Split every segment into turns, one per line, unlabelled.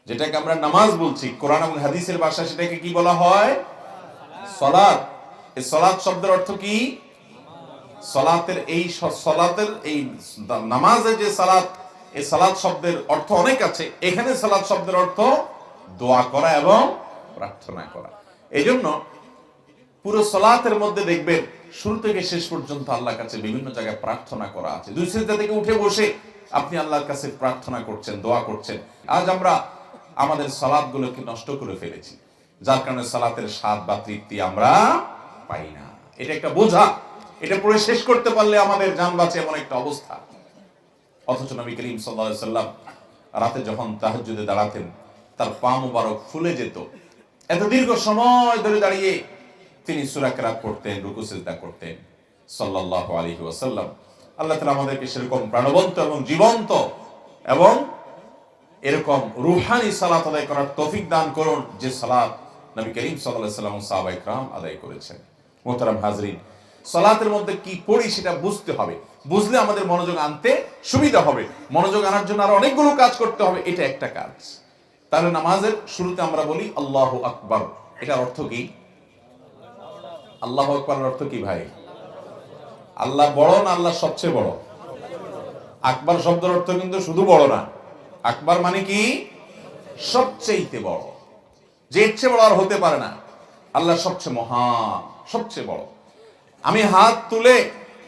যেটাকে আমরা নামাজ বলছি, কোরআন এবং হাদিসের ভাষা সেটাকে কি বলা হয়? সালাত। এই সালাত শব্দের অর্থ কি? সালাতের এই নামাজে যে সালাত, এই সালাত শব্দের অর্থ অনেক আছে। এখানে সালাত শব্দের অর্থ দোয়া করা এবং প্রার্থনা করা। এই জন্য পুরো সালাতের মধ্যে দেখবেন শুরু থেকে শেষ পর্যন্ত আল্লাহর কাছে বিভিন্ন জায়গায় প্রার্থনা করা আছে। দুই সিজদা থেকে উঠে বসে আপনি আল্লাহর কাছে প্রার্থনা করছেন, দোয়া করছেন। আজ আমরা আমাদের সালাতগুলোকে নষ্ট করে ফেলেছি, যার কারণে সালাতের স্বাদ বা তৃপ্তি আমরা পাই না। এটা একটা বোঝা, এটা পড়ে শেষ করতে পারলে আমাদের জান বাঁচে এমন একটা অবস্থা। অথচ নবী করিম সাল্লাল্লাহু আলাইহি ওয়াসাল্লাম রাতে যখন তাহাজ্জুদে দাঁড়াতেন, তার পা মুবারক ফুলে যেত। এত দীর্ঘ সময় ধরে দাঁড়িয়ে তিনি সূরা কিরাত পড়তেন, রুকু সিজদা করতেন সাল্লাল্লাহু আলাইহি ওয়াসাল্লাম। আল্লাহ তাআলা আমাদেরকে সেরকম প্রাণবন্ত এবং জীবন্ত এবং এরকম রূহানি সালাত আদায় করার তৌফিক দান করুন, যে সালাত নবী করিম সাল্লাল্লাহু আলাইহি ওয়াসাল্লাম ও সাহাবায়ে কেরাম আদায় করেছেন। মুহতারাম হাজরিন, সালাতের মধ্যে কি পড়ি সেটা বুঝতে হবে। বুঝলে আমাদের মনোযোগ আনতে সুবিধা হবে। মনোযোগ আনার জন্য আরো অনেকগুলো কাজ করতে হবে, এটা একটা কাজ। তাহলে নামাজের শুরুতে আমরা বলি আল্লাহু আকবার। এটার অর্থ কি? আল্লাহু আকবারের অর্থ কি ভাই? আল্লাহ বড় না আল্লাহ সবচেয়ে বড়? আকবার শব্দের অর্থ কিন্তু শুধু বড় না। আকবার মানে কি? সবচেয়ে বড়, যে এর চেয়ে বড় আর হতে পারে না। আল্লাহ সবচেয়ে মহান, সবচেয়ে বড়। আমি হাত তুলে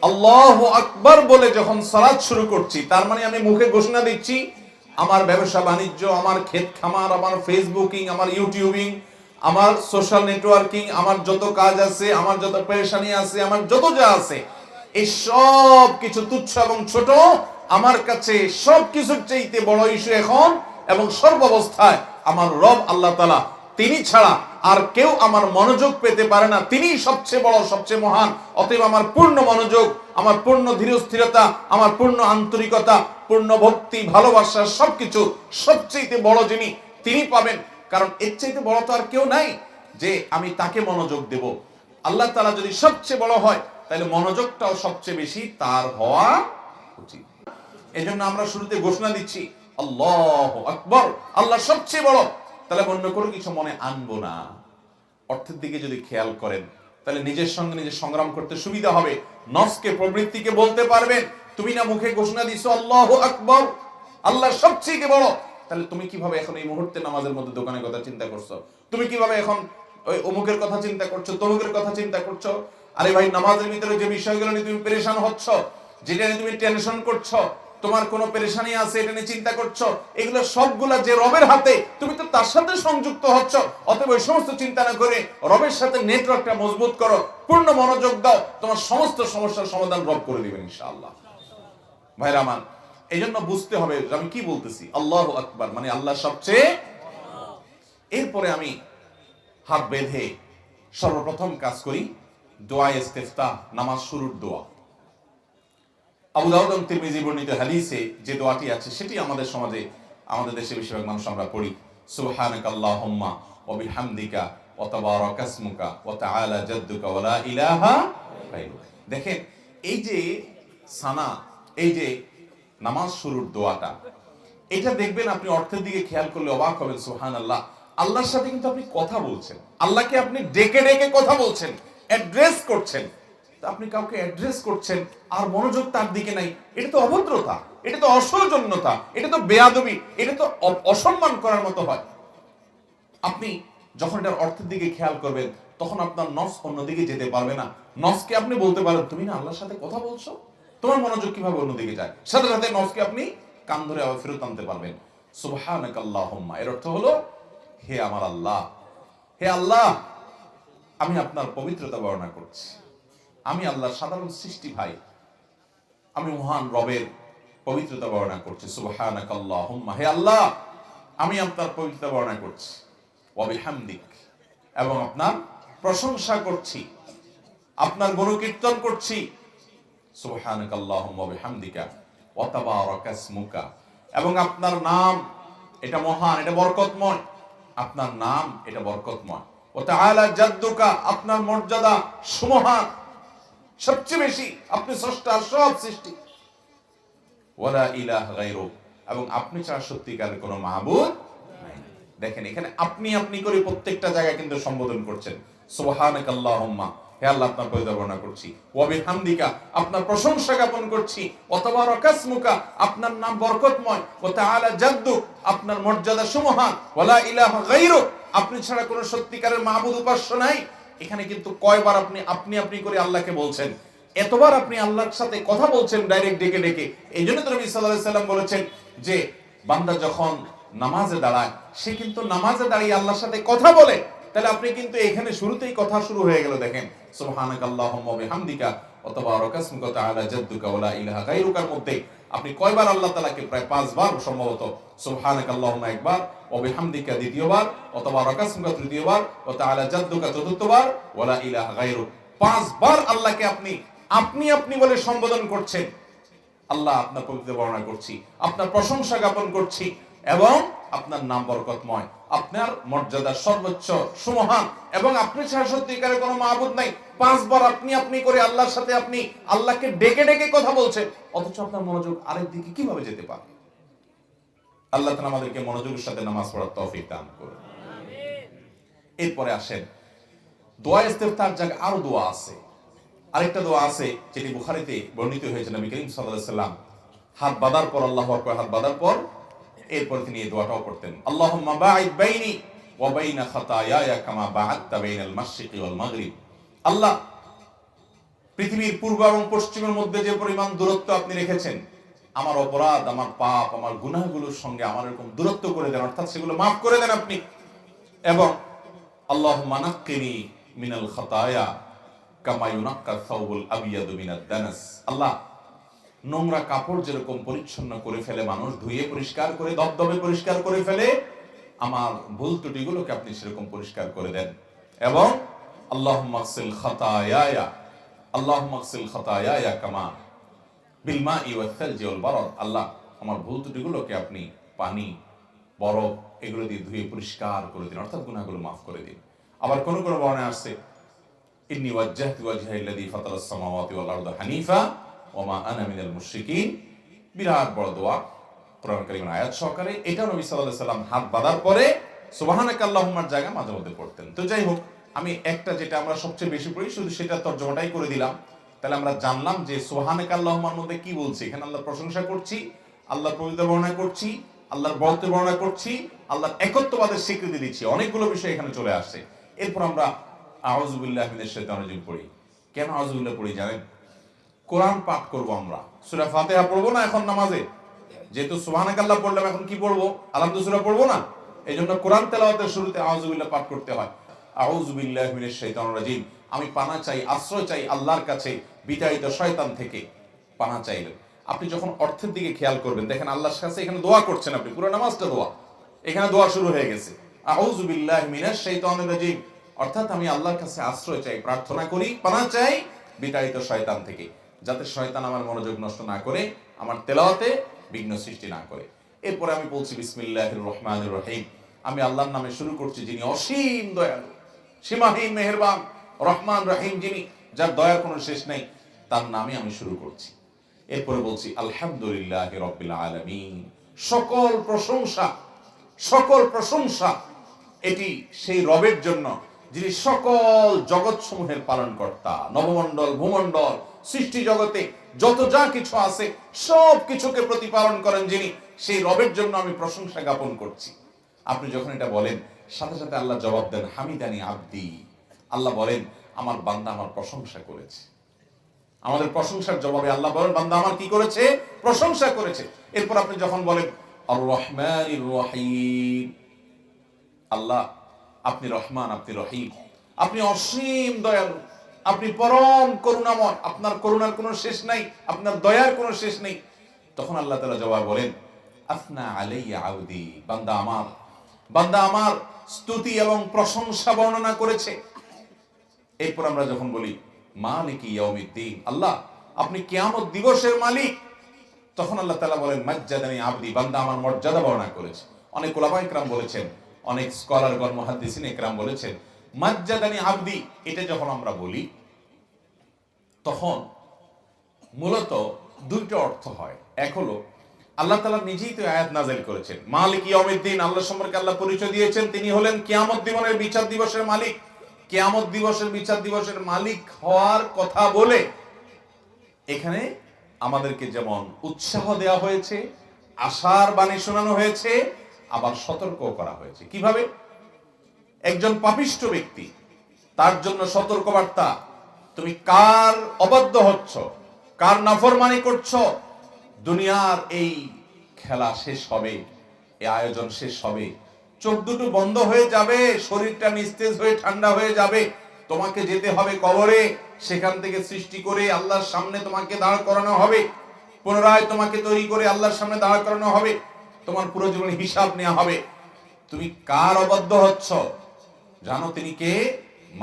আল্লাহু আকবার বলে যখন সালাত শুরু করছি, তার মানে আমি মুখে ঘোষণা দিচ্ছি আমার ব্যবসা বাণিজ্য, আমার ক্ষেত খামার, আমার ফেসবুকিং, আমার ইউটিউবিং, আমার সোশ্যাল নেটওয়ার্কিং, আমার যত কাজ আছে, আমার যত পেরেশানি আছে, আমার যত যা আছে, এই সব কিছু তুচ্ছ এবং ছোট আমার কাছে সবকিছুর চাইতে বড় ইস্যু এখন এবং সর্বাবস্থায় আমার রব আল্লাহ তাআলা, তিনি ছাড়া আর কেউ আমার মনোযোগ পেতে পারে না। তিনিই সবচেয়ে বড়, সবচেয়ে মহান। অতএব আমার পূর্ণ মনোযোগ, আমার পূর্ণ ধীরস্থিরতা, আমার পূর্ণ আন্তরিকতা, পূর্ণ ভক্তি, ভালোবাসা, সবকিছু সবচেয়ে বড় যিনি, তিনি পাবেন। কারণ এর চাইতে বড় তো আর কেউ নাই যে আমি তাকে মনোযোগ দেব। আল্লাহ তাআলা যদি সবচেয়ে বড় হয়, তাহলে মনোযোগটাও সবচেয়ে বেশি তার হওয়া উচিত। এজন্য আমরা শুরুতে ঘোষণা দিচ্ছি আল্লাহু আকবার, আল্লাহ সবচেয়ে বড়। তাহলে অন্য কোনো কিছু মনে আনবো না। অর্থের দিকে যদি খেয়াল করেন, তাহলে নিজের সঙ্গে নিজে সংগ্রাম করতে সুবিধা হবে। নফসকে, প্রবৃত্তিকে বলতে পারবেন, তুমি না মুখে ঘোষণা দিছো আল্লাহু আকবার, আল্লাহ সবচেয়ে বড়। তাহলে তুমি কিভাবে এখন এই মুহূর্তে নামাজের মধ্যে দোকানের কথা চিন্তা করছো? তুমি কিভাবে এখন ওই অমুকের কথা চিন্তা করছো, তমুকের কথা চিন্তা করছো? আরে ভাই, নামাজের ভিতরে যে বিষয়গুলো নিয়ে তুমি পেরেশান হচ্ছ, যেটা নিয়ে তুমি টেনশন করছো, তোমার কোনো পেরেশানি আছে এটা নিয়ে চিন্তা করছো, এগুলো সবগুলা যে রবের হাতে, তুমি তো তার সাথে সংযুক্ত হচ্ছ। অতএব ওই সমস্ত চিন্তা না করে রবের সাথে নেটওয়ার্কটা মজবুত করো, পূর্ণ মনোযোগ দাও, তোমার সমস্ত সমস্যার সমাধান রব করে দিবেন ইনশাআল্লাহ। ভাইরা আমার, এই জন্য বুঝতে হবে আমি কি বলতেছি। আল্লাহু আকবার মানে আল্লাহ সবচেয়ে। এরপরে আমি হাত বেঁধে সর্বপ্রথম কাজ করি দোয়া ইস্তিফতাহ, নামাজ শুরুর দোয়া। আবু দাউদ এবং তিরমিজি বর্ণিত হাদিসে যে দোয়াটি আছে সেটি আমাদের সমাজে, আমাদের দেশে বেশিরভাগ মানুষ আমরা পড়ি। সুবহানাকাল্লাহুম্মা ওয়া বিহামদিকা ওয়া তাবারাকা ইসমুকা ওয়া তাআলা জাদ্দুকা ওয়া লা ইলাহা গায়রুক। দেখেন, এই যে সানা, এই যে নামাজ শুরুর দোয়াটা, এটা দেখবেন আপনি অর্থের দিকে খেয়াল করলে অবাক হবেন। সুবহানাল্লাহ, আল্লাহর সাথে কিন্তু আপনি কথা বলছেন, আল্লাহকে আপনি ডেকে ডেকে কথা বলছেন, অ্যাড্রেস করছেন। আপনি কাউকে অ্যাড্রেস করছেন আর মনোযোগ তার দিকে নাই, এটা তো অভদ্রতা, এটা তো অসৌজন্যতা, এটা তো বেয়াদবি, এটা তো অসম্মান করার মতো হয়। আপনি যখন এটার অর্থের দিকে খেয়াল করবেন, তখন আপনার নফস অন্যদিকে যেতে পারবে না। নফসকে আপনি বলতে পারেন, তুমি না আল্লাহর সাথে কথা বলছো, তোমার মনোযোগ কিভাবে অন্যদিকে যায়? সাথে সাথে নফসকে আপনি কান ধরে আবার ফেরত আনতে পারবেন। সুবহানাকাল্লাহুম্মা এর অর্থ হলো, হে আমার আল্লাহ, হে আল্লাহ, আমি আপনার পবিত্রতা বর্ণনা করছি। আমি আল্লাহর সাধারণ সৃষ্টি ভাই, আমি মহান রবের পবিত্রতা বর্ণনা করছি। সুবহানাকাল্লাহুম্মা, হে আল্লাহ, আমি আপনার পবিত্রতা বর্ণনা করছি। ওয়া বিহামদিক, এবং আপনার প্রশংসা করছি, আপনার গুণকীর্তন করছি। সুবহানাকাল্লাহুম্মা ওয়া বিহামদিকা ওয়া তাবারাকা ইসমুকা, এবং আপনার নাম এটা মহান, এটা বরকতময়। আপনার নাম এটা বরকতময়। ওয়া তাআলা জাদ্দুকা, আপনার মর্যাদা সুমহান, সবচেয়ে বেশি, আপনি স্রষ্টা, সব সৃষ্টি। ওয়ালা ইলাহা গায়রুক, এবং আপনি ছাড়া সত্যিকারের কোনো মাবুদ নাই। দেখেন এখানে আপনি আপনি করে প্রত্যেকটা জায়গায় কিন্তু সম্বোধন করছেন। সুবহানাকাল্লাহুম্মা, হে আল্লাহ আপনার পবিত্র বর্ণনা করছি, ওয়া বিহামদিকা আপনার প্রশংসা জ্ঞাপন করছি, ওয়া তাবারাকাসমুকা আপনার নাম বরকতময়, ওয়া তাআলা জাদ্দুক আপনার মর্যাদা সুমহান, ওয়া লা ইলাহা গায়রুক আপনি ছাড়া কোনো সত্যিকারের মাবুদ উপাস্য নাই। এখানে কিন্তু কয়বার আপনি আপনি করে আল্লাহকে বলছেন, এতবার আপনি আল্লাহর সাথে কথা বলছেন ডাইরেক্ট ডেকে ডেকে। এই জন্য তো নবী সাল্লাল্লাহু আলাইহি সাল্লাম বলেছেন যে বান্দা যখন নামাজে দাঁড়ায় সে কিন্তু নামাজে দাঁড়িয়ে আল্লাহর সাথে কথা বলে। তাহলে আপনি কিন্তু এখানে শুরুতেই কথা শুরু হয়ে গেল। দেখেন সুবহানাকাল্লাহুম্মা ওয়া বিহামদিকা ওয়া তাবারাকাসমুকা ওয়া তাআলা জাদ্দুকা ওয়া লা ইলাহা গায়রুকার মধ্যে আপনি কয়বার আল্লাহ তাআলাকে? প্রায় 5 বার সম্ভবত। সুবহানাকাল্লাহুম্মা একবার, ওয়া বিহামদিকা দ্বিতীয়বার, ওয়া তাবারাকাসমুকা তৃতীয়বার, ওয়া তাআলা জাদ্দুকা চতুর্থবার, ওয়া লা ইলাহা গায়রুক 5 বার আল্লাহকে আপনি আপনি বলে সম্বোধন করছেন। আল্লাহ আপনার পবিত্র বর্ণনা করছি, আপনার প্রশংসা জ্ঞাপন করছি এবং আপনার নাম বরকতময়, আপনার মর্যাদা সর্বোচ্চ সুমহান এবং আপনি ছাড়া সত্যিকারের কোনো মাবুদ নাই। 5 বার আপনি আপনি করে আল্লাহর সাথে আপনি আল্লাহকে ডেকে ডেকে কথা বলছেন, অথচ আপনার মনোযোগ আরেক দিকে কিভাবে যেতে পারে? আল্লাহ তাআলা আমাদেরকে মনোযোগের সাথে নামাজ পড়ার তৌফিক দান করুন। এরপরে আসেন দোয়া ইস্তেফতার জায়গায় আরো দোয়া আছে। আরেকটা দোয়া আছে যেটি বুখারীতে বর্ণিত হয়েছে। নবী করিম সাল্লাল্লাহু আলাইহি সাল্লাম হাত বাঁধার পর, আল্লাহু আকবার হাত বাঁধার পর এরপর তিনি এই দোয়াটাও করতেন, আল্লাহুম্মা বাঈদ বাইনি ওয়া বাইনা খাতায়ায়া কামা বা'আদতা বাইনাল মাশরিকি ওয়াল মাগরিব। আল্লাহ, পৃথিবীর পূর্ব এবং পশ্চিমের মধ্যে যে পরিমাণ দূরত্ব আপনি রেখেছেন, আমার অপরাধ, আমার পাপ, আমার গুনাহগুলোর সঙ্গে আমার এরকম দূরত্ব করে দেন, অর্থাৎ সেগুলো মাফ করে দেন আপনি। এবং আল্লাহুম্মা নাক্কিনি মিনাল খাতায়া কামা ইউনাক্কা সাওবুল আবিয়াদু মিনাদ দানাস। আল্লাহ, নোংরা কাপড় যেরকম পরিচ্ছন্ন করে ফেলে মানুষ, ধুয়ে পরিষ্কার করে দবদবে পরিষ্কার করে ফেলে, আমার ভুল ত্রুটিগুলোকে আপনি সেরকম পরিষ্কার করে দেন। এবং আল্লাহুম্মা আগসিল খাতায়ায়া, আল্লাহুম্মা আগসিল খাতায়ায়া কামা বিল মাই ওয়াস সালজি ওয়াল বারাদ। আল্লাহ, আমার ভুল ত্রুটিগুলোকে আপনি পানি, বরফ এগুলো দিয়ে ধুয়ে পরিষ্কার করে দিন, অর্থাৎ গুনাহগুলো মাফ করে দিন। আবার কোন কোন বর্ণনায় আসছে, ইন্নী ওয়াজ্জাহতু ওয়াজহিয়া লিল্লাযী ফাতারাস সামাওয়াতি ওয়াল আরদা হানিফা ওয়া মা আনা মিনাল মুশরিকিন। বিরাট বড় দোয়া, কোরআন কারীমের আয়াত সহকারে। এটা নবী সাল্লাল্লাহু আলাইহি সাল্লাম হাত বাঁধার পরে সুবহানাকাল্লাহুম্মার জায়গা মাঝে মধ্যে পড়তেন। তো যাই হোক, আমি একটা যেটা আমরা সবচেয়ে বেশি পড়ি শুধু সেটা তর্জমাটাই করে দিলাম। তাহলে আমরা জানলাম যে সুবহানাকাল্লাহুম্মার মধ্যে কি বলছি। এখানে আল্লাহর প্রশংসা করছি, আল্লাহর পবিত্র বর্ণনা করছি, আল্লাহর বরত্ব বর্ণনা করছি, আল্লাহর একত্ববাদের স্বীকৃতি দিচ্ছি। অনেকগুলো বিষয় এখানে চলে আসছে। এরপর আমরা আউযু বিল্লাহি মিনাশ শাইতানির রাজিম পড়ি। কেন আউযু বিল্লাহ পড়ি জানেন? কোরআন পাঠ করব আমরা, সূরা ফাতিহা পড়বো না এখন নামাজে? যেহেতু সুবহানাকাল্লাহ পড়লাম, এখন কি পড়বো? আলহামদুলিল্লাহ সূরা পড়বো না? এইজন্য কোরআন তেলাওয়াতের শুরুতে আউযু বিল্লাহ পাঠ করতে হয়। আউযু বিল্লাহি মিনাশ শাইতানির রাজিম, আমি পানা চাই, আশ্রয় চাই আল্লাহর কাছে বিতাড়িত শয়তান থেকে। পানা চাইলেন। আপনি যখন অর্থের দিকে খেয়াল করবেন, দেখেন আল্লাহর কাছে এখানে দোয়া করছেন আপনি, পুরো নামাজটা দোয়া। এখানে দোয়া শুরু হয়ে গেছে, আউযু বিল্লাহি মিনাশ শাইতানির রাজিম, অর্থাৎ আমি আল্লাহর কাছে আশ্রয় চাই, প্রার্থনা করি, পানা চাই বিতাড়িত শয়তান থেকে, যাতে শয়তান আমার মনোযোগ নষ্ট না করে, আমার তেলাওয়াতে বিঘ্ন সৃষ্টি না করে। এরপরে আমি বলছি বিসমিল্লাহির রহমানির রহিম, আমি আল্লাহর নামে শুরু করছি যিনি অসীম দয়ালু, সীমাহীন মেহেরবান, রহমান রহিম, যিনি যার দয়ার কোনো শেষ নেই, তার নামে আমি শুরু করছি। এরপরে বলছি আলহামদুলিল্লাহি রাব্বিল আলামিন, সকল প্রশংসা, সকল প্রশংসা এটি সেই রবের জন্য যিনি সকল জগৎ সমূহের পালনকর্তা। নবমণ্ডল, ভূমণ্ডল, সৃষ্টি জগতে যত যা কিছু আছে সব কিছুকে প্রতিপালন করেন যিনি, সেই রবের জন্য আমি প্রশংসা জ্ঞাপন করছি। আপনি যখন এটা বলেন, সাথে সাথে আল্লাহ জবাব দেন হামিদানি আব্দি। আল্লাহ বলেন আমার বান্দা আমার প্রশংসা করেছে। আমাদের প্রশংসার জবাবে আল্লাহ বলেন বান্দা আমার কি করেছে? প্রশংসা করেছে। এরপর আপনি যখন বলেন আর রহমানির রহিম, আল্লাহ আপনি রহমান, আপনি রহিম, আপনি অসীম দয়ালু, আপনি পরম করুণাময়, আপনার করুণার কোনো শেষ নাই, আপনার দয়ার কোনো শেষ নেই। তখন আল্লাহ তাআলা জবাব বলেন আফনা আলাইয়া আউদি, বান্দা আমার স্তুতি এবং প্রশংসা বর্ণনা করেছে। এরপর আমরা যখন বলি মালিক ইয়াউমিদ্দিন, আল্লাহ আপনি কিয়ামত দিবসের মালিক, তখন আল্লাহ তাআলা বলেন মাজ্জাদানি আবদি, বান্দা আমার মর্যাদা বর্ণনা করেছে। অনেক উলামায়ে কেরাম বলেছেন, অনেক স্কলারগণ, মুহাদ্দিসিন একরাম বলেছেন মাজ্জাদানি আবদি, এটা যখন আমরা বলি তখন মূলত দুইটা অর্থ হয়। এক হলো আল্লাহ তাআলা নিজেই তো আয়াত নাযিল করেছেন। মালিক ইয়াউমিদ্দিন, আল্লাহ সম্পর্কে আল্লাহ পরিচয় দিয়েছেন তিনি হলেন কিয়ামত দিবসের বিচার দিবসের মালিক। কিয়ামত দিবসের বিচার দিবসের মালিক হওয়ার কথা বলে এখানে আমাদেরকে যেমন উৎসাহ দেওয়া হয়েছে, আশার বাণী শোনানো হয়েছে, আবার সতর্ক করা হয়েছে। কিভাবে? একজন পাপিষ্ঠ ব্যক্তি, তার জন্য সতর্কবার্তা, তুমি কার অবাধ্য হচ্ছ, কার নাফরমানি করছো। দুনিয়ার এই খেলা শেষ হবে, এই আয়োজন শেষ হবে, চোখ দুটো বন্ধ হয়ে যাবে, শরীরটা নিস্তেজ হয়ে ঠান্ডা হয়ে যাবে, তোমাকে যেতে হবে কবরে, সেখান থেকে সৃষ্টি করে আল্লাহর সামনে তোমাকে দাঁড় করানো হবে, পুনরায় তোমাকে তৈরি করে আল্লাহর সামনে দাঁড় করানো হবে, তোমার পুরো জীবনের হিসাব নেওয়া হবে। তুমি কার অবাধ্য হচ্ছ জানো? তিনি কে?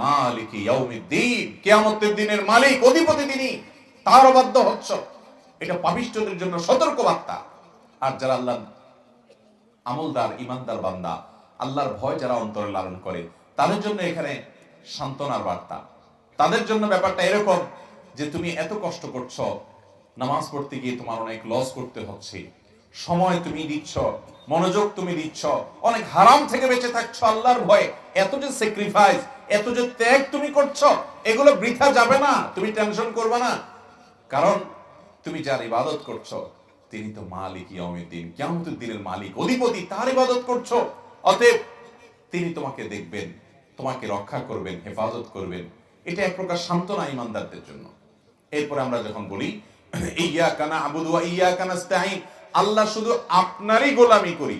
মালিক ইয়াউমিদ্দিন, কিয়ামতের দিনের মালিক, অধিপতি তিনি, তার অবাধ্য হচ্ছ। এটা পাপিষ্ঠদের জন্য সতর্ক বার্তা। আর যারা আল্লাহ আমলদার ইমানদার বান্দা, আল্লাহর ভয় যারা অন্তরে লালন করে, তাদের জন্য এখানে সান্ত্বনার বার্তা। তাদের জন্য ব্যাপারটা এরকম যে তুমি এত কষ্ট করছো, নামাজ পড়তে গিয়ে তোমার অনেক লস করতে হচ্ছে, সময় তুমি দিচ্ছ, মনোযোগ তুমি দিচ্ছ, অনেক হারাম থেকে বেঁচে থাকছো আল্লাহর ভয়ে, এত যে স্যাক্রিফাইস, এত যে ত্যাগ তুমি করছো, এগুলো বৃথা যাবে না। তুমি টেনশন করবে না, কারণ তুমি যার ইবাদত করছো তিনি তো মালিক ইয়াউমিদ্দিন, কিয়ামতের দিনের মালিক, অধিপতি, তার ইবাদত করছো। অতএব তিনি তোমাকে দেখবেন, তোমাকে রক্ষা করবেন, হেফাজত করবেন। এটা এক প্রকার সান্ত্বনা ইমানদারদের জন্য। এরপরে আমরা যখন বলি ইয়াকা না'বুদু ওয়া ইয়াকা নাস্তাঈন, আল্লাহ শুধু আপনারই গোলামি করি,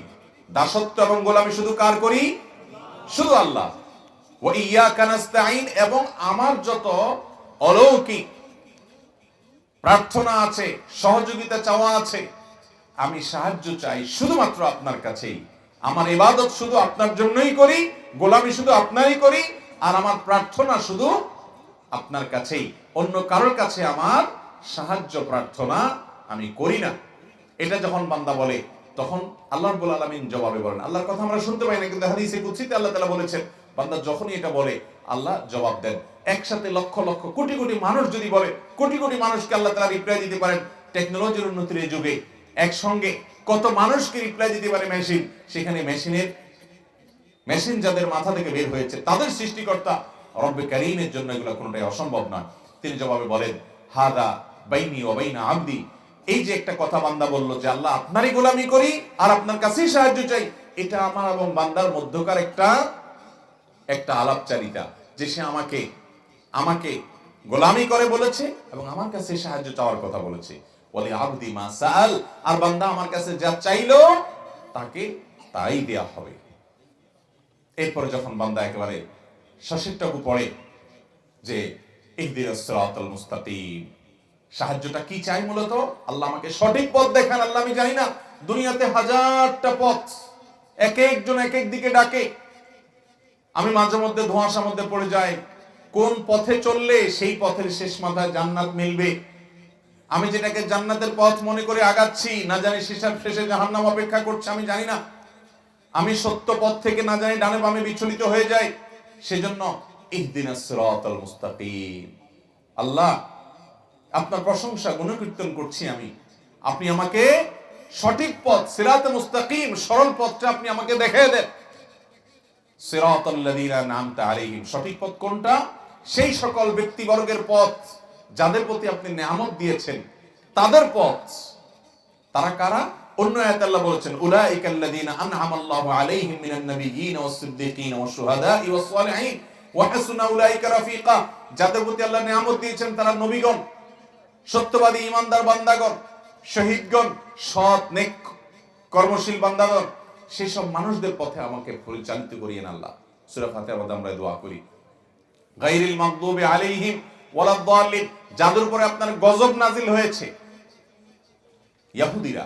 দাসত্ব এবং গোলামি শুধু কার করি? শুধু আল্লাহ। ওয়া ইয়াকা নাস্তাঈন, এবং আমার যত অলৌকিক প্রার্থনা আছে, সহযোগিতা চাওয়া আছে, আমি সাহায্য চাই শুধুমাত্র আপনার কাছেই। আমার ইবাদত শুধু আপনার জন্যই করি, গোলামি শুধু আপনারই করি, আর আমার প্রার্থনা শুধু আপনার কাছেই, অন্য কারোর কাছে আমার সাহায্য প্রার্থনা আমি করি না। এটা যখন বান্দা বলে তখন আল্লাহ রাব্বুল আলামিন জবাবে বলেন, আল্লাহর কথা আমরা শুনতে পাই না, কিন্তু হাদিসে কুদসিতে আল্লাহ তাআলা বলেছেন বান্দা যখনই এটা বলে আল্লাহ জবাব দেন। একসাথে লক্ষ লক্ষ কোটি কোটি মানুষ যদি বলে, কোটি কোটি মানুষকে আল্লাহ তাআলা রিপ্লাই দিতে পারেন। টেকনোলজির উন্নতির এই যুগে একসঙ্গে কত মানুষকে রিপ্লাই দিতে পারে মেশিন, সেখানে মেশিন যাদের মাথা থেকে বের হয়েছে, তাদের সৃষ্টিকর্তা রব্বে কারীমের জন্য এগুলো কোনোটাই অসম্ভব নয়। তিনি জবাবে বলেন হাদা বাইনি ওয়া বাইনা আবদি, এই যে একটা কথা বান্দা বলল যে আল্লাহ আপনারই গোলামি করি আর আপনার কাছেই সাহায্য চাই, এটা আমার এবং বান্দার মধ্যকার একটা আলাপচারিতা, যে সে আমাকে গোলামি করে বলেছে এবং আমার কাছে সাহায্য চাওয়ার কথা বলেছে। বলে আবদি মা সাআল, আর বান্দা আমার কাছে যা চাইলো তাকে তাই দেয়া হবে। এরপরে যখন বান্দা একেবারে শেষেরটুকু পড়ে যে ইহদিনাস সিরাতাল মুস্তাকিম, সাহায্যটা কি চাই? মূলত আল্লাহ আমাকে সঠিক পথ দেখান। আল্লাহ আমি জানি না, দুনিয়াতে হাজারটা পথ, এক একজন এক এক দিকে ডাকে, আমি মাঝে মধ্যে ধোঁয়াশার মধ্যে পড়ে যাই, কোন পথে চললে সেই পথের শেষ মাথায় জান্নাত মিলবে। আমি যেটাকে জান্নাতের পথ মনে করে আগাচ্ছি, না জানি শেষে জাহান্নাম অপেক্ষা করছে, আমি জানি না। আমি সত্য পথ থেকে না জানি ডানে বামে বিচলিত হয়ে যাই। সেজন্য ইহদিনাস সিরাতাল মুস্তাকিম, আল্লাহ আপনার প্রশংসা গুণকীর্তন করছি আমি, আপনি আমাকে সঠিক পথ, সিরাতে মুস্তাকিম, সরল পথটা আপনি আমাকে দেখিয়ে দেন। সিরাতাল লাযিনা আন'আমতা আলাইহিম, সঠিক পথ কোনটা? সেই সকল ব্যক্তিবর্গের পথ যাদের প্রতি আপনি নেয়ামত দিয়েছেন, তাদের পথ। তারা কারা? অন্য আয়াতে আল্লাহ বলেছেন উলাইকাল লাযিনা আন'আমাল্লাহু আলাইহিম মিনান নাবিয়্যিনা ওয়াস সিদ্দীকিনা ওয়াশ শুহাদা'i ওয়াস সালিহিন ওয়া হাসুনা উলাইকা রাফিকা, যাদের প্রতি আল্লাহ নেয়ামত দিয়েছেন তারা নবীগণ, সত্যবাদী ইমানদার বান্দাগণ, শহীদগণ, সৎ নেক কর্মশীল বান্দাগণ, সেই সব মানুষদের পথে আমাকে পরিচালিত করিয়েন আল্লাহ। সূরা ফাতিহার মধ্যে আমরা দোয়া করি গায়রিল মাগদুবি আলাইহিম ওয়ালাদ দাল্লিন, যাদের উপরে আপনার গজব নাজিল হয়েছে, ইহুদিরা,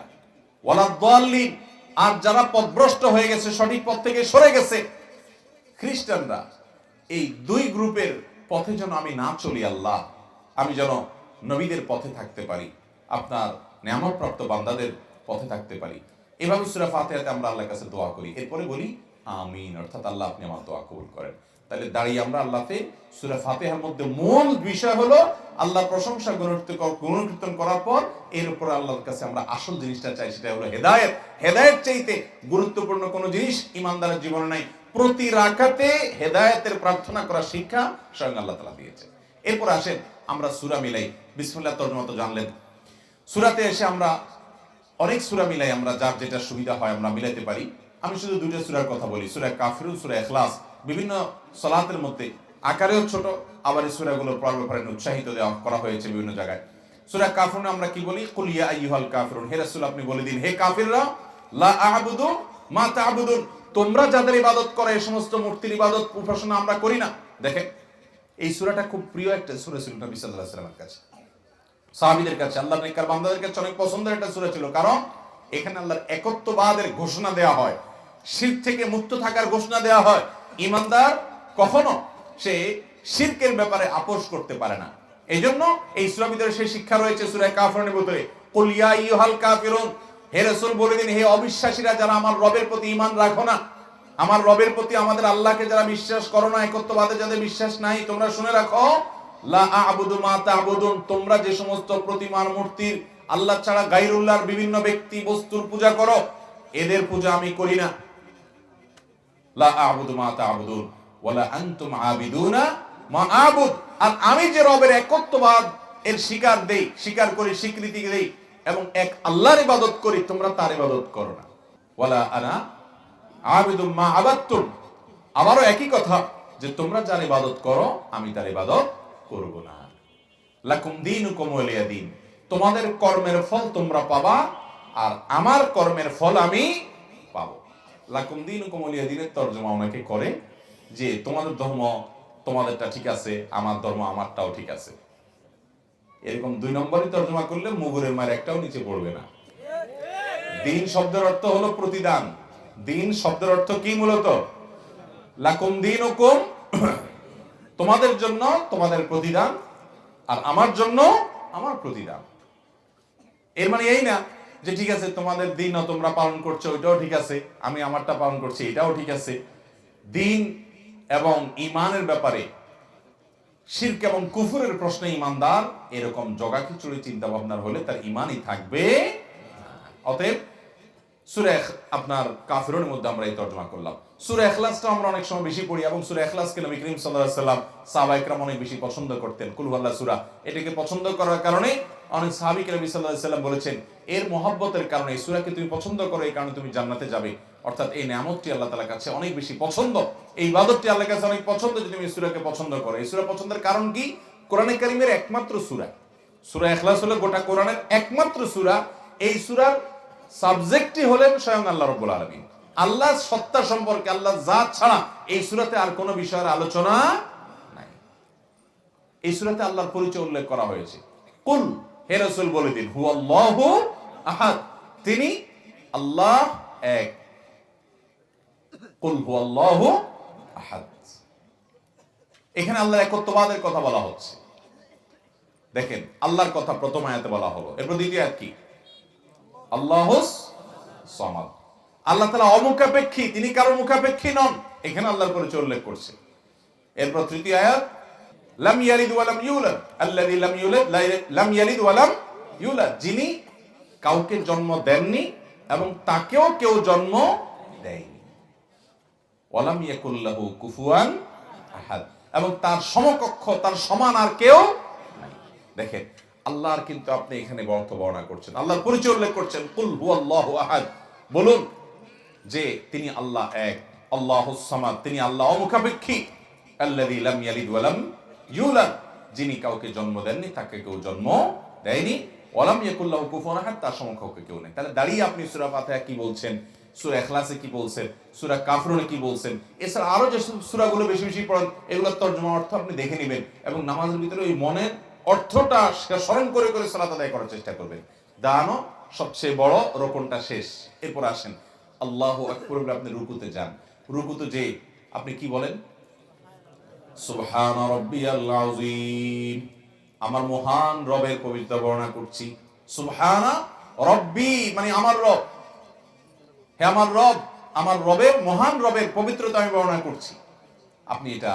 ওয়ালাদ দাল্লিন, আর যারা পথভ্রষ্ট হয়ে গেছে, সঠিক পথ থেকে সরে গেছে, খ্রিস্টানরা, এই দুই গ্রুপের পথে যেন আমি না চলি আল্লাহ, আমি যেন নবীদের পথে থাকতে পারি, আপনার নেয়ামতপ্রাপ্ত বান্দাদের পথে থাকতে পারি। এভাবে সূরা ফাতিহাতে আমরা আল্লাহর কাছে দোয়া করি, এরপরে বলি আমিন, অর্থাৎ আল্লাহ আপনি আমার দোয়া কবুল করেন। তাহলে দাঁড়িয়ে আমরা আল্লাহতে সূরা ফাতিহার মধ্যে মূল বিষয় হলো আল্লাহ প্রশংসা গুণকীর্তন করার পর এর উপর আল্লাহর কাছে আমরা আসল জিনিসটা চাই, সেটা হলো হেদায়েত। হেদায়েত চাইতে গুরুত্বপূর্ণ কোনো জিনিস ইমানদারের জীবনে নাই। প্রতি রাকাতে হেদায়েতের প্রার্থনা করার শিক্ষা স্বয়ং আল্লাহ তাআলা দিয়েছে। এরপর আসেন আমরা সূরা মিলাই। বিসমিল্লাহ তর্জমা তো জানলেন। সূরাতে এসে আমরা অনেক সূরা মিলাই, আমরা যার যেটা সুবিধা হয় আমরা মিলাইতে পারি। আমি শুধু দুইটা সূরার কথা বলি, সূরা কাফিরুন, সূরা ইখলাস। বিভিন্ন সালাতের মধ্যে আকারেও ছোট, আবার এই সূরাগুলোর পড়ার ব্যাপারে উৎসাহিত দেওয়া করা হয়েছে বিভিন্ন জায়গায়। সূরা কাফিরুন আমরা কি বলি? কুল ইয়া আইয়ুহাল কাফিরুন, হে রাসূল আপনি বলে দিন, হে কাফিররা, লা আ'বুদু মা তা'বুদুন, তোমরা যাদের ইবাদত করো এই সমস্ত মূর্তির ইবাদত উপাসনা আমরা করি না। দেখেন এই সূরাটা খুব প্রিয় একটা সূরা ছিল নবী সাল্লাল্লাহু আলাইহি ওয়াসাল্লামের কাছে, সাহাবীদের কাছে, আল্লাহর নেককার বান্দাদের কাছে অনেক পছন্দের একটা সূরা ছিল। কারণ এখানে আল্লাহর একত্ববাদের ঘোষণা দেওয়া হয়, শিরক থেকে মুক্ত থাকার ঘোষণা দেওয়া হয়। ঈমানদার কখনো সে শিরকের ব্যাপারে আপোষ করতে পারে না। এইজন্য এই সূরার ভিতরে সেই শিক্ষা রয়েছে সূরা কাফিরুনের ভিতরে, কুল ইয়া আইয়ুহাল কাফিরুন, হে রাসূল বলে দিন, হে অবিশ্বাসীরা যারা আমার রবের প্রতি ঈমান রাখো না, আমার রবের প্রতি, আমাদের আল্লাহকে যারা বিশ্বাস করো না, একত্ববাদে যাদের বিশ্বাস নাই, তোমরা শুনে রাখো, লা আ'বুদু মা তা'বুদুন, তোমরা যে সমস্ত প্রতিমার মূর্তির আল্লাহ ছাড়া গায়রুল্লাহর বিভিন্ন ব্যক্তি বস্তুর পূজা করো, এদের পূজা আমি করি না। লা আ'বুদু মা তা'বুদুন ওয়ালা আনতুম আবিদুনা মা আ'বুদ, আর আমি যে রবের একত্ববাদ এর স্বীকার করি, স্বীকৃতি দেই এবং এক আল্লাহর ইবাদত করি, তোমরা তার ইবাদত করো না। ওয়ালা আনা আবিদুম মা আবাদতুম, আবারও একই কথা যে তোমরা যার ইবাদত করো আমি তার ইবাদত করব না। লাকুম দীনুকুম ওয়ালিয়া দীন, তোমাদের কর্মের ফল তোমরা পাবা আর আমার কর্মের ফল আমি পাবো। লাকুম দীনুকুম ওয়ালিয়া দীনের তরজমা অনেকে করে যে তোমাদের ধর্ম তোমাদেরটা ঠিক আছে, আমার ধর্ম আমারটাও ঠিক আছে। এরকম দুই নম্বরই তরজমা করলে মুগুরের মার একটাও নিচে পড়বে না। দিন শব্দের অর্থ হলো প্রতিদান। দিন শব্দের অর্থ কি? মূলত লাকুম দীনুকুম, তোমাদের জন্য তোমাদের প্রতিদান আর আমার জন্য আমার প্রতিদান। এর মানে এই না যে ঠিক আছে তোমাদের দিনও তোমরা পালন করছো, ওইটাও ঠিক আছে, আমি আমারটা পালন করছি, এটাও ঠিক আছে। দিন এবং ঈমানের ব্যাপারে শিরক এবং কুফরের প্রশ্নে ঈমানদার এরকম জগাখিচুড়ি চিন্তা ভাবনার হলে তার ঈমানই থাকবে। অতএব সূরা আপনার কাফিরুনের মধ্যে আমরা এই তরজমা করলাম। সূরা ইখলাসটা আমরা অনেক সময় বেশি পড়ি এবং সূরা ইখলাসকে নবী করিম সাল্লাল্লাহু আলাইহি ওয়াসাল্লাম সাহাবায়ে কেরাম অনেক বেশি পছন্দ করতেন। কুল হুয়াল্লাহ সূরা, এটাকে পছন্দ করার কারণে অনেক সাহাবী নবী সাল্লাল্লাহু আলাইহি ওয়াসাল্লাম বলেছেন এর মহব্বতের কারণে, এই সূরাকে তুমি পছন্দ করো এই কারণে তুমি জান্নাতে যাবে। অর্থাৎ এই নিয়ামতটি আল্লাহ তাআলার কাছে অনেক বেশি পছন্দ, এই ইবাদতটি আল্লাহর কাছে অনেক পছন্দ যে তুমি এই সূরাকে পছন্দ করো। এই সূরা পছন্দের কারণ কি? কোরআনে কারীমের একমাত্র সূরা, সূরা ইখলাস হলো গোটা কোরআনের একমাত্র সূরা। এই সূরার সাবজেক্টই হলেন স্বয়ং আল্লাহ রাব্বুল আলামিন। আল্লাহর সত্তা সম্পর্কে, আল্লাহর জাত ছাড়া এই সূরাতে আর কোনো বিষয়ের আলোচনা নাই। এই সূরাতে আল্লাহর পরিচয় উল্লেখ করা হয়েছে। কুল, হে রাসূল বলে দিন, হুয়াল্লাহু আহাদ, তিনি আল্লাহ এক। কুল হুয়াল্লাহু আহাদ, এখানে আল্লাহর একত্ববাদের কথা বলা হচ্ছে। দেখেন আল্লাহর কথা প্রথম আয়াতে বলা হলো, এরপর দ্বিতীয় আয়াত কি? আল্লাহুস সামাদ, আল্লাহ তাআলা অমুখাপেক্ষী, তিনি কারো মুখাপেক্ষী নন, এখানে আল্লাহর পরিচয় উল্লেখ করছে। এরপর তৃতীয় আয়াত, লাম ইয়ালিদ ওয়া লাম ইউলাদ, আল্লাযী লাম ইউলাদ লাম ইয়ালিদ ওয়া লাম ইউলাদ, যিনি কাউকে জন্ম দেননি এবং তাকেও কেউ জন্ম দেয়নি। ওয়া লাম ইয়াকুল লাহু কুফুয়ান আহাদ, এবং তার সমকক্ষ, তার সমান আর কেউ নাই। দেখেন আল্লাহর কিন্তু আপনি এখানে বর্ণনা করছেন, আল্লাহর পরিচয় উল্লেখ করছেন, কুল হুয়াল্লাহু আহাদ, বলুন যে তিনি আল্লাহ এক, আল্লাহুস সামাদ, তিনি আল্লাহ অমুখাপেক্ষী, আল্লাযী লাম ইয়ালিদ ওয়া লাম ইউলাদ, যিনি কাউকে জন্ম দেননি, তাকে কেউ জন্ম দেয়নি, ওয়া লাম ইয়াকুল লাহু কুফুয়ান আহাদ, তার সমকক্ষ কেউ নেই। তাহলে দাঁড়িয়ে আপনি সূরা ফাতিহা কি বলছেন, সূরা ইখলাসে কি বলছেন, সূরা কাফিরুনে কি বলছেন, এছাড়া আরো যে সূরাগুলো বেশি বেশি পড়েন এগুলোর তরজমা অর্থ আপনি দেখে নেবেন এবং নামাজের ভিতরে ওই মনের অর্থটা স্মরণ করে করে সালাত আদায় করার চেষ্টা করবেন। দানো সবচেয়ে বড়, রোকনটা শেষ। এরপর আসেন আল্লাহু আকবার বলে আপনি রুকুতে যান। রুকুতে যে আপনি কি বলেন? সুবহানা রাব্বিয়াল আযীম, আমার মহান রবের পবিত্রতা বর্ণনা করছি। সুবহানা রব্বি মানে আমার রব, হে আমার রব, আমার রবের, মহান রবের পবিত্রতা আমি বর্ণনা করছি। আপনি এটা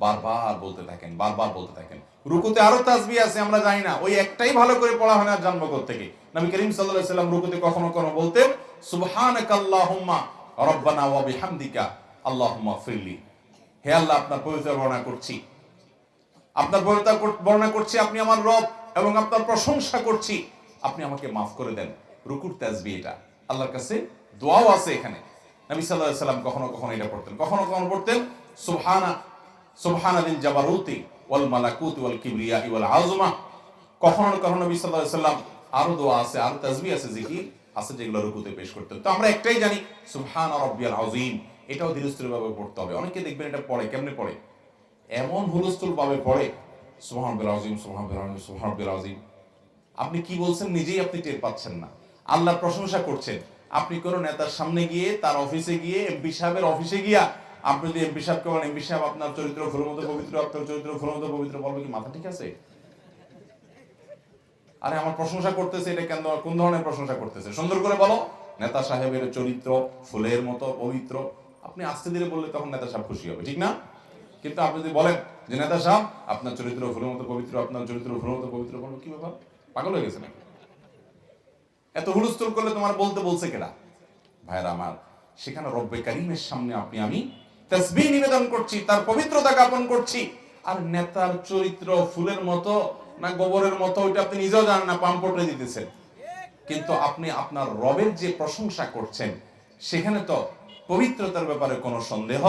বারবার বলতে থাকেন, বারবার বলতে থাকেন। রুকুতে আরো তাসবিহ আছে, আমরা জানি না, ওই একটাই ভালো করে পড়া হয় না, জন্ম থেকে। নবী করিম সাল্লাল্লাহু আলাইহি ওয়াসাল্লাম রুকুতে কখনো কখনো বলতেন সুবহানাকাল্লাহুম্মা রাব্বানা ওয়া বিহামদিকা আল্লাহুম্মা ফিরলি। হে আল্লাহ, আপনার পবিত্র বর্ণনা করছি, আপনার পবিত্র বর্ণনা করছি, আপনি আমার রব, এবং আপনার প্রশংসা করছি, আপনি আমাকে মাফ করে দেন। রুকুর তাসবিহ এটা, আল্লাহর কাছে দোয়াও আছে এখানে। নবী সাল্লাল্লাহু আলাইহি ওয়াসাল্লাম কখনো কখনো এটা পড়তেন, কখনো কখনো পড়তেন সুবহানাল জাবারুতি ওয়াল মালাকুতি ওয়াল কিবরিয়া ওয়াল আযমা। কখনো কখনো নবী সাল্লাল্লাহু আলাইহি ওয়াসাল্লাম আরো দোয়া আছে, আরো তাসবিহ আছে, জিকির আছে, যেগুলো রুকুতে পেশ করতেন। তো আমরা একটাই জানি, সুবহান রাব্বিয়াল আযীম, এটাও ধীরস্থির ভাবে পড়তে হবে। অনেকে দেখবেন এটা পড়ে, কেমনে পড়ে, এমন হুলস্থুল ভাবে পড়ে, সুবহান রাব্বিয়াল আযীম, সুবহান রাব্বিয়াল আযীম, সুবহান রাব্বিয়াল আযীম। আপনি কি বলছেন নিজেই আপনি টের পাচ্ছেন না। আল্লাহর প্রশংসা করছেন, আপনি কোন নেতার সামনে গিয়ে, তার অফিসে গিয়ে, এমপি সাহেবের অফিসে গিয়া আপনি যদি এমপি সাহেবকে বলেন, এমপি সাহেব আপনার চরিত্র ফুলের মতো পবিত্র, আপনার চরিত্র ফুলের মতো পবিত্র, বলবে কি মাথা ঠিক আছে? আরে আমার প্রশংসা করতেছে, এটা কেন, কোন ধরনের প্রশংসা করতেছে? সুন্দর করে বলো, নেতা সাহেবের চরিত্র ফুলের মতো পবিত্র। আপনি আস্তে ধীরে বললে তখন নেতা সাহেব খুশি হবে, ঠিক না? কিন্তু আপনি যদি বলেন যে নেতা সাহেব আপনার চরিত্র ফুলের মতো পবিত্র, আপনার চরিত্র ফুলের মতো পবিত্র, বলবো কি ব্যাপার, পাগল হয়ে গেছে নাকি? এত হুলস্থুল করলে তোমার বলতে বলছে কেডা? ভাইরা আমার, সেখানে রব্বে কারীমের সামনে আপনি আমি তাসবিহ নিবেদন করছি, তার পবিত্রতা জ্ঞাপন করছি। আর নেতার চরিত্র ফুলের মতো না গোবরের মতো, ওইটা আপনি নিজেও জানেন না, পাম্পটে দিতেছেন। কিন্তু আপনি আপনার রবের যে প্রশংসা করছেন, সেখানে তো পবিত্রতার ব্যাপারে কোনো সন্দেহ।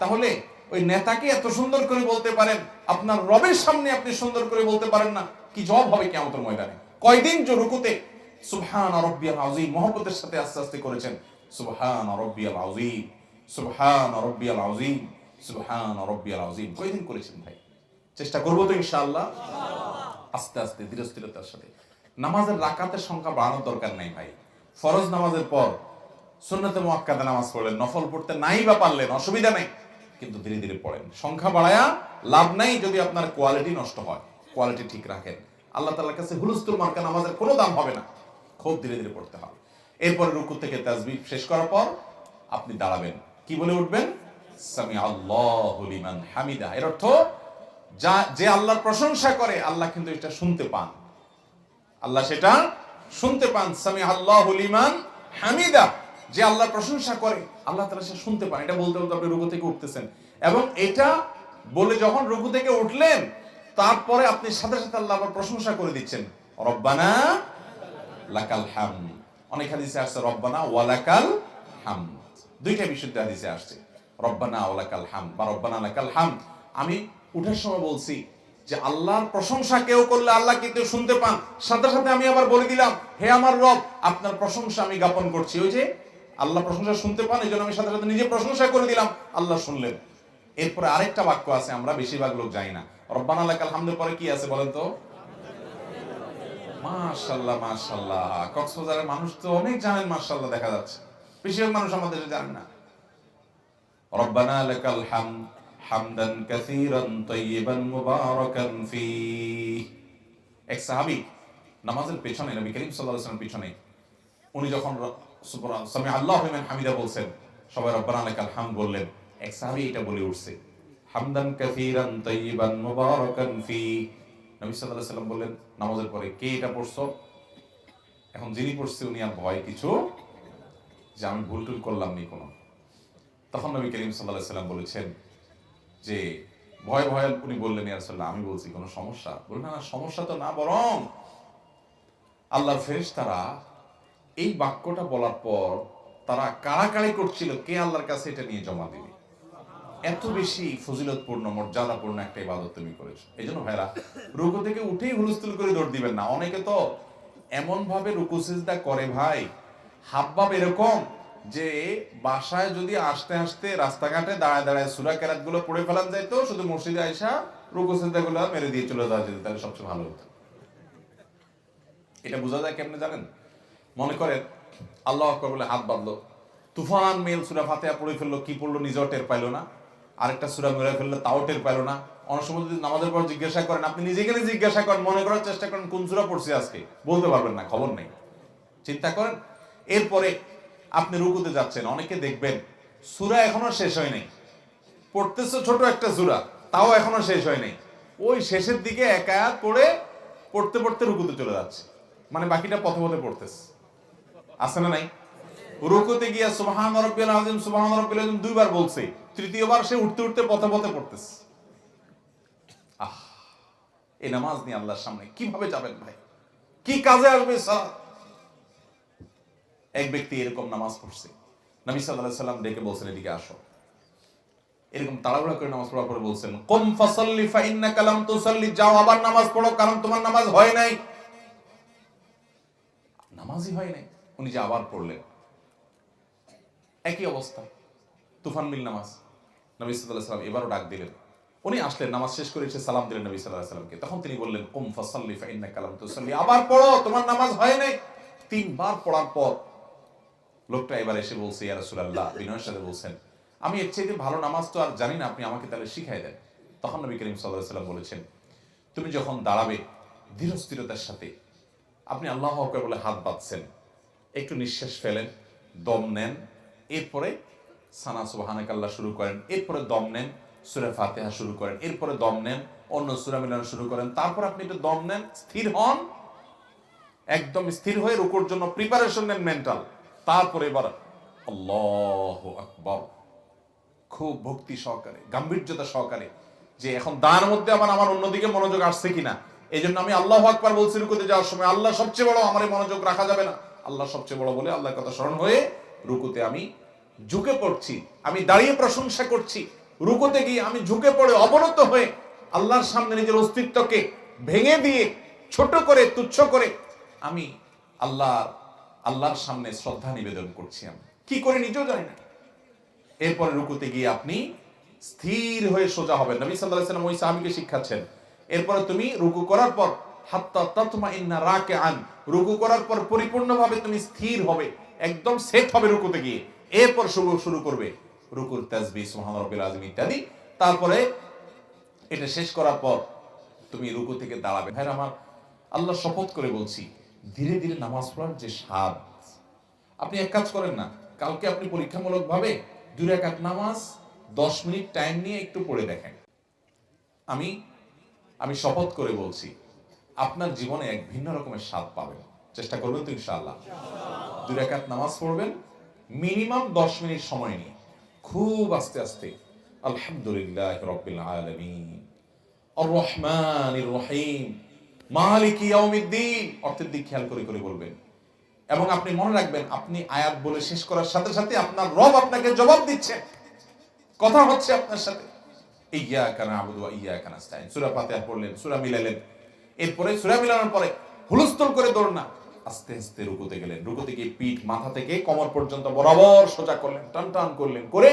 তাহলে ওই নেতাকে এত সুন্দর করে বলতে পারেন, আপনার রবের সামনে আপনি সুন্দর করে বলতে পারেন না, কি জবাব হবে কিয়ামতের ময়দানে? কয়দিন যে রুকুতে সুবহান রাব্বিয়াল আযীম মহব্বতের সাথে আস্তে আস্তে করেছেন, সুবহান রাব্বিয়াল আযীম, সুবহান রাব্বিয়াল আযীম, সুবহান রাব্বিয়াল আযীম, কয়দিন করেছেন ভাই? চেষ্টা করবো তো ইনশাআল্লাহ, আস্তে আস্তে ধীরস্থিরতার সাথে। নামাজের রাকাতের সংখ্যা বাড়ানোর দরকার নাই ভাই। ফরজ নামাজের পর সুন্নতে মুআক্কাদা নামাজ পড়লেন, নফল পড়তে নাই বা পারলেন, অসুবিধা নাই, কিন্তু ধীরে ধীরে পড়েন। সংখ্যা বাড়ায়া লাভ নাই যদি আপনার কোয়ালিটি নষ্ট হয়। কোয়ালিটি ঠিক রাখেন, আল্লাহ তাআলার কাছে হুলস্থুল মার্কা নামাজের কোনো দাম হবে না। খুব ধীরে ধীরে পড়তে হবে। এরপরে রুকু থেকে তাসবিহ শেষ করার পর আপনি দাঁড়াবেন, কি বলে উঠবেন? সামি আল্লাহু লিমান হামিদা। এর অর্থ যে আল্লাহর প্রশংসা করে, আল্লাহ কিন্তু এটা শুনতে পান, আল্লাহ সেটা শুনতে পান। সামি আল্লাহু লিমান হামিদা, যে আল্লাহর প্রশংসা করে আল্লাহ তাআলা সেটা শুনতে পান। এটা বলতে বলতে আপনি রুকু থেকে উঠতেছেন, এবং এটা বলে যখন রুকু থেকে উঠলেন, তারপরে আপনি সাথে সাথে আল্লাহর প্রশংসা করে দিচ্ছেন, রব্বানা লাকাল হামদ। অনেক হাদিসে আসছে রব্বানা ওয়া লাকাল হামদ, দুইটা বিশুদ্ধ হাদিসে আসছে, রব্বানা ওয়া লাকাল হামদ বা রব্বানা লাকাল হামদ। আমি উঠার সময় বলছি যে আল্লাহর প্রশংসা কেউ করলে আল্লাহ কিন্তু শুনতে পান। সাথে সাথে আমি আবার বলে দিলাম, হে আমার রব, আপনার প্রশংসা আমি জ্ঞাপন করছি। ওই যে আল্লাহ প্রশংসা শুনতে পান, এই জন্য আমি সাথে সাথে নিজে প্রশংসা করে দিলাম, আল্লাহ শুনলেন। এরপরে আরেকটা বাক্য আছে, আমরা বেশিরভাগ লোক জানি না। রব্বানা লাকাল হামদের পরে কি আছে বলেন তো? মাশাআল্লাহ, মাশাআল্লাহ। কক্সবাজারের মানুষ তো অনেক জানেন, মাশাআল্লাহ, দেখা যাচ্ছে। বেশিরভাগ মানুষ আমাদের জানেন না। রব্বানা লাকাল হামদ হামদান কাসীরান তাইয়িবান মুবারাকান ফীহ। এক সাহাবী নামাজের পেছনে, নবী করিম সাল্লাল্লাহু আলাইহি ওয়াসাল্লামের পিছনে, উনি যখন সামি আল্লাহু লিমান হামিদা বলছেন, সবাই রব্বানা লাকাল হামদ বললেন, এক সাহাবী এটা বলে উঠছে, হামদান কাসীরান তাইয়িবান মুবারাকান ফীহ। নবী সাল্লাল্লাহু আলাইহি ওয়াসাল্লাম বললেন নামাজের পরে, কে এটা পড়ছো? এখন যিনি পড়ছে উনি আর ভয় কিছু যে আমি ভুল টুল করলাম নি কোনো। তখন নবী করিম সাল্লাল্লাহু আলাইহি ওয়াসাল্লাম বলেছেন যে ভয় ভয় উনি বললেন, ইয়া রাসূলুল্লাহ, আমি বলছি কোনো সমস্যা? বললেন না, সমস্যা তো না, বরং আল্লাহর ফেরেশতারা এই বাক্যটা বলার পর তারা কাড়াকাড়ি করছিল কে আল্লাহর কাছে এটা নিয়ে জমা দিবে। এত বেশি ফজিলতপূর্ণ মর্যাদাপূর্ণ একটা ইবাদত তুমি করেছো। এই জন্য ভাইরা, রুকু থেকে উঠেই হুলস্থুল করে দৌড় দিবেন না। অনেকে তো এমন ভাবে রুকু সিজদা করে ভাই, হাবভাব এরকম যে বাসায় যদি আসতে আসতে রাস্তাঘাটে দাঁড়ায় দাঁড়ায় সূরা কেরাত গুলো পড়ে ফেলান যাইতো, শুধু মসজিদে আইসা রুকু সিজদা গুলো মেরে দিয়ে চলে যাওয়া যেত, তাহলে সবচেয়ে ভালো হতো। এটা বোঝা যায় কেমনে জানেন? মনে করেন আল্লাহু আকবার বলে হাত বাঁধলো, তুফান মেল সূরা ফাতিহা পড়ে ফেললো, কি পড়লো নিজেও টের পাইলো না, আরেকটা সূরা মেরে ফেললো তাও টের পাইলো না। অনেক সময় যদি নামাজের পর জিজ্ঞাসা করেন, আপনি নিজেকে জিজ্ঞাসা করেন, মনে করার চেষ্টা করেন কোন সূরা পড়ছি আজকে, বলতে পারবেন না, খবর নেই। চিন্তা করেন, এরপরে আপনি রুকুতে যাচ্ছেন, অনেকে দেখবেন সূরা এখনো শেষ হয় নাই, পড়তেছো ছোট একটা সূরা, তাও এখনো শেষ হয় নাই, ওই শেষের দিকে এক আয়াত পড়ে পড়তে পড়তে রুকুতে চলে যাচ্ছে, মানে বাকিটা পথে পথে পড়তেছে, আছে না নাই? রুকুতে গিয়া সুবহান রাব্বিয়াল আযীম সুবহান রাব্বিয়াল আযীম দুইবার বলছে, তৃতীয়বার সে উঠতে উঠতে পথে পথে পড়তেছে। এই নামাজ নিয়ে আল্লাহর সামনে কিভাবে যাবেন ভাই? কি কাজে আসবে সালাত? এক ব্যক্তি এরকম নামাজ পড়ছে, নবী সাল্লাল্লাহু আলাইহি সাল্লাম ডেকে বলছেন, এদিকে আসো। এরকম তাড়াহুড়া করে নামাজ পড়ার পরে বলছেন, কুম ফাসাল্লি ফা ইন্নাকা লাম তুসাল্লি, যাও আবার নামাজ পড়ো, কারণ তোমার নামাজ হয় নাই। নামাজই হয় নাই, উনি যে আবার পড়লেন। একই অবস্থা, তুফান মিল নামাজ। নবী সাল্লাল্লাহু আলাইহি সাল্লাম এবারও ডাক দিলেন, উনি আসলেন, নামাজ শেষ করে এসে সালাম দিলেন নবী সাল্লাল্লাহু আলাইহি সাল্লামকে। তখন তিনি বললেন, কুম ফাসাল্লি ফা ইন্নাকা লাম তুসাল্লি, আবার পড়ো, তোমার নামাজ হয় নাই। তিনবার পড়ার পর লোকটা এবার এসে বলছে, ইয়া রাসূলুল্লাহ, বিনয়ের সাথে বলছেন, আমি এর চাইতে ভালো নামাজ তো আর জানি না, আপনি আমাকে তাহলে শিখাই দেন। তখন নবী করিম সাল্লাল্লাহু আলাইহি সাল্লাম বলেছেন, তুমি যখন দাঁড়াবে ধীর স্থিরতার সাথে, আপনি আল্লাহু আকবার বলে হাত বাঁধছেন, একটু নিঃশ্বাস ফেলেন, দম নেন, এরপরে সানা সুবহানাকাল্লাহ শুরু করেন, এরপরে দম নেন, সূরা ফাতিহা শুরু করেন, এরপরে দম নেন, অন্য সূরা মিলানো শুরু করেন, তারপর আপনি একটু দম নেন, স্থির হন, একদম স্থির হয়ে রুকুর জন্য প্রিপারেশন নেন মেন্টাল, তারপরে এবার আল্লাহু আকবার, খুব ভক্তি সহকারে, গাম্ভীর্যতা সহকারে, যে এখন দাঁড়ার মধ্যে আমার অন্যদিকে মনোযোগ আসছে কিনা, এই জন্য আমি আল্লাহু আকবার বলছি রুকুতে যাওয়ার সময়, আল্লাহ সবচেয়ে বড়, আমার এই মনোযোগ রাখা যাবে না, আল্লাহ সবচেয়ে বড় বলে আল্লাহর কথা স্মরণ হয়ে রুকুতে আমি ঝুঁকে পড়ছি, আমি দাঁড়িয়ে প্রশংসা করছি, রুকুতে গিয়ে আমি ঝুঁকে পড়ে অবনত হয়ে আল্লাহর সামনে নিজের অস্তিত্বকে ভেঙে দিয়ে, ছোট করে, তুচ্ছ করে আমি আল্লাহর সামনে শ্রদ্ধা নিবেদন করছি। আমি কি করে নিজেও জানি না। এরপরে রুকুতে গিয়ে আপনি স্থির হয়ে সোজা হবেন, নবী সাল্লাল্লাহু আলাইহি ওয়াসাল্লাম ওই সাহাবীকে শিখাচ্ছেন। এরপরে তুমি রুকু করার পর হাত্তা তাতমাইন্না রাকিআন, রুকু করার পর পরিপূর্ণভাবে তুমি স্থির হবে, একদম সেট হবে রুকুতে গিয়ে, এরপর শুরু করবে রুকুর তাসবিহ সুবহান রাব্বিল আযীম ইত্যাদি। তারপরে এটা শেষ করার পর তুমি রুকু থেকে দাঁড়াবে। ভাইরা আমার, আল্লাহ শপথ করে বলছি, ধীরে ধীরে নামাজ পড়ার যে স্বাদ, আপনি এক কাজ করেন না, কালকে আপনি পরীক্ষামূলক ভাবে 2 রাকাত নামাজ 10 মিনিট টাইম নিয়ে একটু পড়ে দেখেন। আমি শপথ করে বলছি, আপনার জীবনে এক ভিন্ন রকমের স্বাদ পাবেন। চেষ্টা করবেন তো ইনশাআল্লাহ? 2 রাকাত নামাজ পড়বেন মিনিমাম 10 মিনিট সময় নিয়ে, খুব আস্তে আস্তে, আলহামদুলিল্লাহি রাব্বিল আলামিন আর রহমানির রহিম মালিকি ইয়াউমিদ্দিন, অর্থের দিক খেয়াল করে করে বলবেন। এবং আপনি মনে রাখবেন, আপনি আয়াত বলে শেষ করার সাথে সাথে আপনার রব আপনাকে জবাব দিচ্ছে, কথা হচ্ছে আপনার সাথে। ইয়্যাকা না'বুদু ওয়া ইয়্যাকা নাস্তাইন, সূরা ফাতিহা পড়লেন, সূরা মিলালেন, এরপরে সূরা মিলানোর পরে হুলস্থুল করে দৌড় না, আস্তে আস্তে রুকুতে গেলেন, রুকুতে গিয়ে পিঠ মাথা থেকে কোমর পর্যন্ত বরাবর সোজা করলেন, টান টান করলেন, করে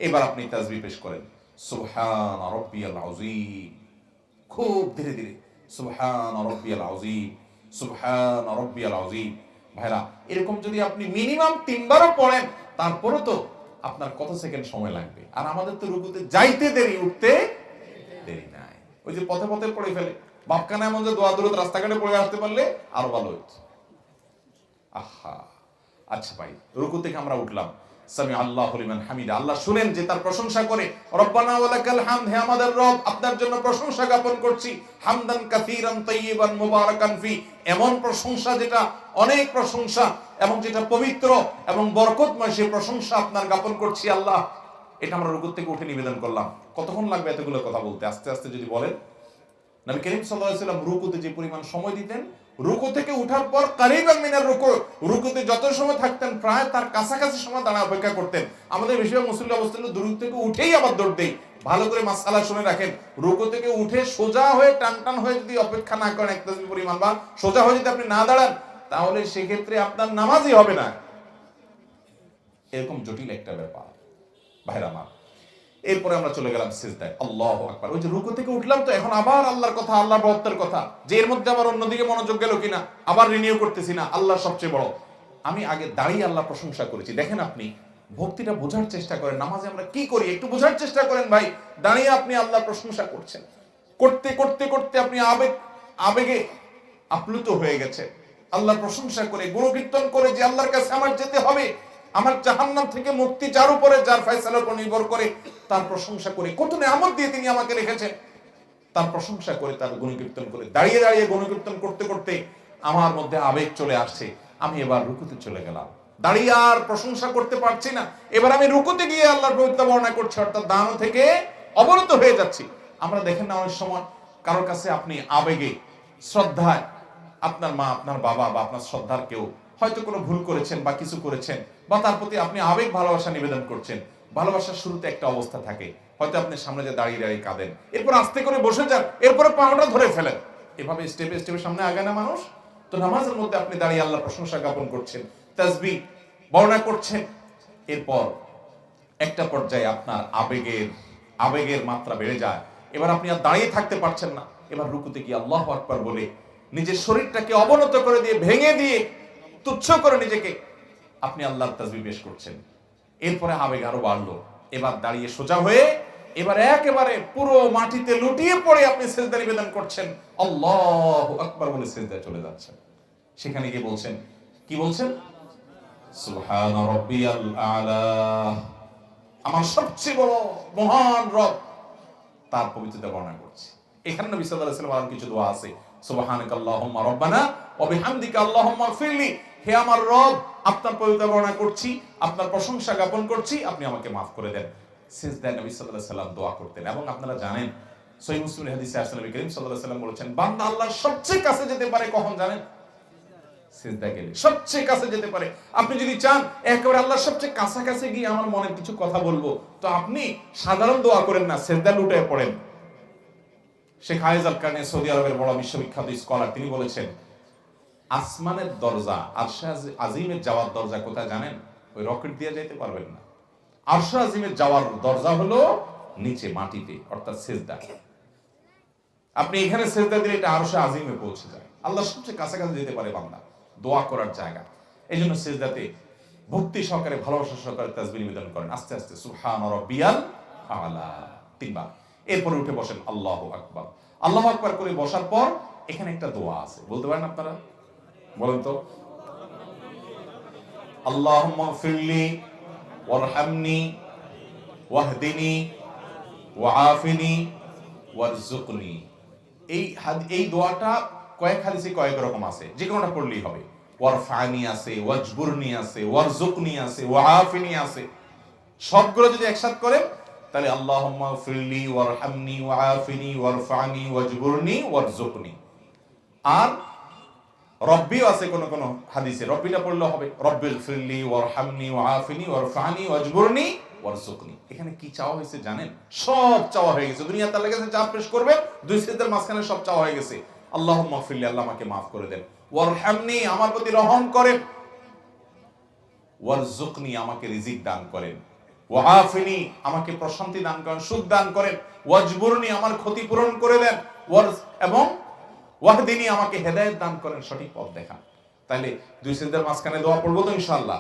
এবার আপনি তাসবিহ পেশ করেন, সুবহান রাব্বিয়াল আযীম, খুব ধীরে ধীরে, সুবহান রাব্বিয়াল আযীম, সুবহান রাব্বিয়াল আযীম। ভাইরা, এরকম যদি আপনি মিনিমাম 3 বারও পড়েন, তারপরে তো আপনার কত সেকেন্ড সময় লাগবে। আর আমাদের তো রুকুতে যাইতে দেরি, উঠতে দেরি নাই। ওই যে পথে পথে পড়ে ফেলে, বাপকানা এমন যে দোয়া দূরত রাস্তাঘাটে পড়ে আসতে পারলে আরো ভালো হতো। আহা, আচ্ছা ভাই, রুকু থেকে আমরা উঠলাম, সামি আল্লাহু লিমান হামিদা, আল্লাহ শুনেন যে তার প্রশংসা করে, রব্বানা ওয়ালাকাল হামদ, হে আমাদের রব, আপনার জন্য প্রশংসা জ্ঞাপন করছি, হামদান কাসীরান তাইয়িবান মুবারাকান ফি, এমন প্রশংসা যেটা অনেক প্রশংসা এবং যেটা পবিত্র এবং বরকতময়, সেই প্রশংসা আপনার জ্ঞাপন করছি আল্লাহ। এটা আমরা রুকু থেকে উঠে নিবেদন করলাম। কতক্ষণ লাগবে এতগুলো কথা বলতে? আস্তে আস্তে যদি বলেন। নবী করিম সাল্লাল্লাহু আলাইহি ওয়াসাল্লাম রুকুতে যে পরিমাণ সময় দিতেন, রুকু থেকে উঠার পর কারিবান মিনার রুকু, রুকুতে যত সময় থাকতেন প্রায় তার কাছাকাছি সময় দাঁড়া অপেক্ষা করতেন। আমাদের বেশিরভাগ মুসল্লি অবস্থা হলো রুকু থেকে উঠেই আবার দৌড় দেই। ভালো করে মাসআলা শুনে রাখেন, রুকু থেকে উঠে সোজা হয়ে টান টান হয়ে যদি অপেক্ষা না করেন এক তাসবিহ পরিমাণ, বা সোজা হয়ে যদি আপনি না দাঁড়ান, তাহলে সেক্ষেত্রে আপনার নামাজই হবে না। এরকম জটিল একটা ব্যাপার ভাইরা আমার। এরপরে আমরা চলে গেলাম সিজদায়, আল্লাহু আকবার। ওই যে রুকু থেকে উঠলাম, তো এখন আবার আল্লাহর কথা, আল্লাহর বড়ত্বের কথা, যে এর মধ্যে আবার অন্যদিকে মনোযোগ গেল কিনা, আবার রিনিউ করতেছি না, আল্লাহ সবচেয়ে বড়। আমি আগে দাঁড়িয়ে আল্লাহ প্রশংসা করেছি। দেখেন, আপনি ভক্তিটা বোঝার চেষ্টা করেন, নামাজে আমরা কি করি একটু বোঝার চেষ্টা করেন ভাই। দাঁড়িয়ে আপনি আল্লাহ প্রশংসা করছেন, করতে করতে করতে আপনি আবেগে আপ্লুত হয়ে গেছে, আল্লাহর প্রশংসা করে, গুণকীর্তন করে যে আল্লাহর কাছে আমার যেতে হবে, আমার জাহান্নাম থেকে মুক্তি যার উপরে, যার ফয়সালার উপর নির্ভর করে, তার প্রশংসা করে, কত নিয়ামত দিয়ে তিনি আমাকে রেখেছেন, তার প্রশংসা করে, তার গুণকীর্তন করে, দাঁড়িয়ে দাঁড়িয়ে গুণকীর্তন করতে করতে আমার মধ্যে আবেগ চলে আসছে। আমি এবার রুকুতে চলে গেলাম, দাঁড়িয়ে আর প্রশংসা করতে পারছি না, এবার আমি রুকুতে গিয়ে আল্লাহর পবিত্র বর্ণনা করছি, অর্থাৎ দান থেকে অবনত হয়ে যাচ্ছি। আমরা দেখেন না অনেক সময় কারোর কাছে আপনি আবেগে, শ্রদ্ধায়, আপনার মা, আপনার বাবা বা আপনার শ্রদ্ধার কেউ হয়তো কোনো ভুল করেছেন বা কিছু করেছেন, বা তার প্রতি আপনি আবেগ ভালোবাসা নিবেদন করছেন। ভালোবাসার শুরুতে একটা অবস্থা থাকে, হয়তো আপনি সামনে যে দাঁড়িয়ে দাঁড়িয়ে কাঁদেন, এরপর আস্তে করে বসে যান, এরপরে পাওয়াটা ধরে ফেলেন, এভাবে স্টেপে স্টেপে সামনে আগায় না মানুষ। তো নামাজের মধ্যে আপনি দাঁড়িয়ে আল্লাহর প্রশংসা জ্ঞাপন করছেন, তাসবিহ বর্ণনা করছেন, এরপর একটা পর্যায়ে আপনার আবেগের মাত্রা বেড়ে যায়, এবার আপনি আর দাঁড়িয়ে থাকতে পারছেন না, এবার রুকুতে গিয়ে আল্লাহু আকবার বলে নিজের শরীরটাকে অবনত করে দিয়ে, ভেঙে দিয়ে, তুচ্ছ করে নিজেকে আপনি আল্লাহর তাসবিহ পেশ করছেন। এরপরে আবেগ আরো বাড়লো, এবার দাঁড়িয়ে সোজা হয়ে এবার একেবারে পুরো মাটিতে লুটিয়ে পড়ে আপনি সিজদা নিবেদন করছেন, আল্লাহু আকবার বলে সিজদায় চলে যাচ্ছেন। সেখানে গিয়ে বলছেন, কি বলছেন? সুবহান রাব্বিয়াল আলা, আমার সবচেয়ে বড় মহান রব, তার পবিত্রতা বর্ণনা করছে। এখানে নবী সাল্লাল্লাহু আলাইহি ওয়াসাল্লাম কিছু দোয়া আছে, সুবহানাকাল্লাহুম্মা রাব্বানা ওয়া বিহামদিকা আল্লাহুম্মা ইগফিরলি, হে আমার রব, আপনার পবিত্রতা বর্ণনা করছি, আপনার প্রশংসা জ্ঞাপন করছি, আপনি আমাকে মাফ করে দেন। সিজদায় নবী সাল্লাল্লাহু আলাইহি ওয়াসাল্লাম দোয়া করতেন। এবং আপনারা জানেন সহিহ মুসলিমের হাদিসে আসছে, নবী করিম সাল্লাল্লাহু আলাইহি ওয়াসাল্লাম বলেছেন, বান্দা আল্লাহর সবচেয়ে কাছে যেতে পারে কখন জানেন? সিজদা গেলে সবচেয়ে কাছে যেতে পারে। আপনি যদি চান একেবারে আল্লাহর সবচেয়ে কাছাকাছি গিয়ে আমার মনের কিছু কথা বলবো, তো আপনি সাধারণ দোয়া করেন না, সিজদা লুটে পড়েন। শেখ হায়েজ আল কারনি, সৌদি আরবের বড় বিশ্ববিখ্যাত স্কলার, তিনি বলেছেন, আসমানের দরজা, আরশে আজিমের যাওয়ার দরজা কোথায় জানেন? ওই রকেট দিয়ে যেতে পারবেন না। আরশে আজিমের যাওয়ার দরজা হলো নিচে মাটিতে, অর্থাৎ সিজদা। আপনি এখানে সিজদা দিলে এটা আরশে আজিমে পৌঁছে যায়, আল্লাহর সবচেয়ে কাছাকাছি যেতে পারে বান্দা, দোয়া করার জায়গা। এই জন্য সিজদাতে ভক্তি সহকারে, ভালোবাসা সহকারে তাসবিহ নিবেদন করেন, আস্তে আস্তে সুবহান রাব্বিয়াল আলা 3 বার। এরপরে উঠে বসেন, আল্লাহু আকবার। আল্লাহু আকবার করে বসার পর এখানে একটা দোয়া আছে, বলতে পারেন আপনারা? বলেন তো। আল্লাহুম্মা ইগফিরলি ওয়ারহামনি ওয়াহদিনি ওয়াআফিনি ওয়ারযুকনি। এই দোয়াটা কয়েক হাদিসে কয়েক রকম আছে, যে কোনোটা পড়লেই হবে। ওয়ারফানি আছে, ওয়াজবুরনি আছে, ওয়ারযুকনি আছে, ওয়াআফিনি আছে। সবগুলো যদি একসাথে করেন তাহলে আল্লাহুম্মা ইগফিরলি ওয়ারহামনি ওয়াআফিনি ওয়ারফানি ওয়াজবুরনি ওয়ারযুকনি। আর রব্বিও আছে কোন কোন হাদিসে, রব্বিটা পড়লে হবে, রব্বিল ফিরলি ওয়ারহামনি ওয়াআফিনি ওয়ারফানি ওয়াজবুরনি ওয়ারযুকনি। এখানে কি চাওয়া হয়েছে জানেন? সব চাওয়া হয়ে গেছে। দুনিয়া তার কাছে যা পেশ করবে, দুই সিজদার মাঝখানে সব চাওয়া হয়ে গেছে। আল্লাহুম্মা ফিরলি, আল্লাহ আমাকে মাফ করে দেন, ওয়ারহামনি, আমার প্রতি রহম করেন, ওয়ারযুকনি, আমাকে রিজিক দান করেন, ওয়াআফিনি, আমাকে প্রশান্তি দান করেন, সুখ দান করেন, ওয়াজবুরনি, আমার ক্ষতি পূরণ করে দেন, এবং ওয়াহদিনি, আমাকে হেদায়েত দান করেন, সঠিক পথ দেখান। তাহলে দুই সিজদার মাঝখানে দোয়া পড়বো তো ইনশাআল্লাহ?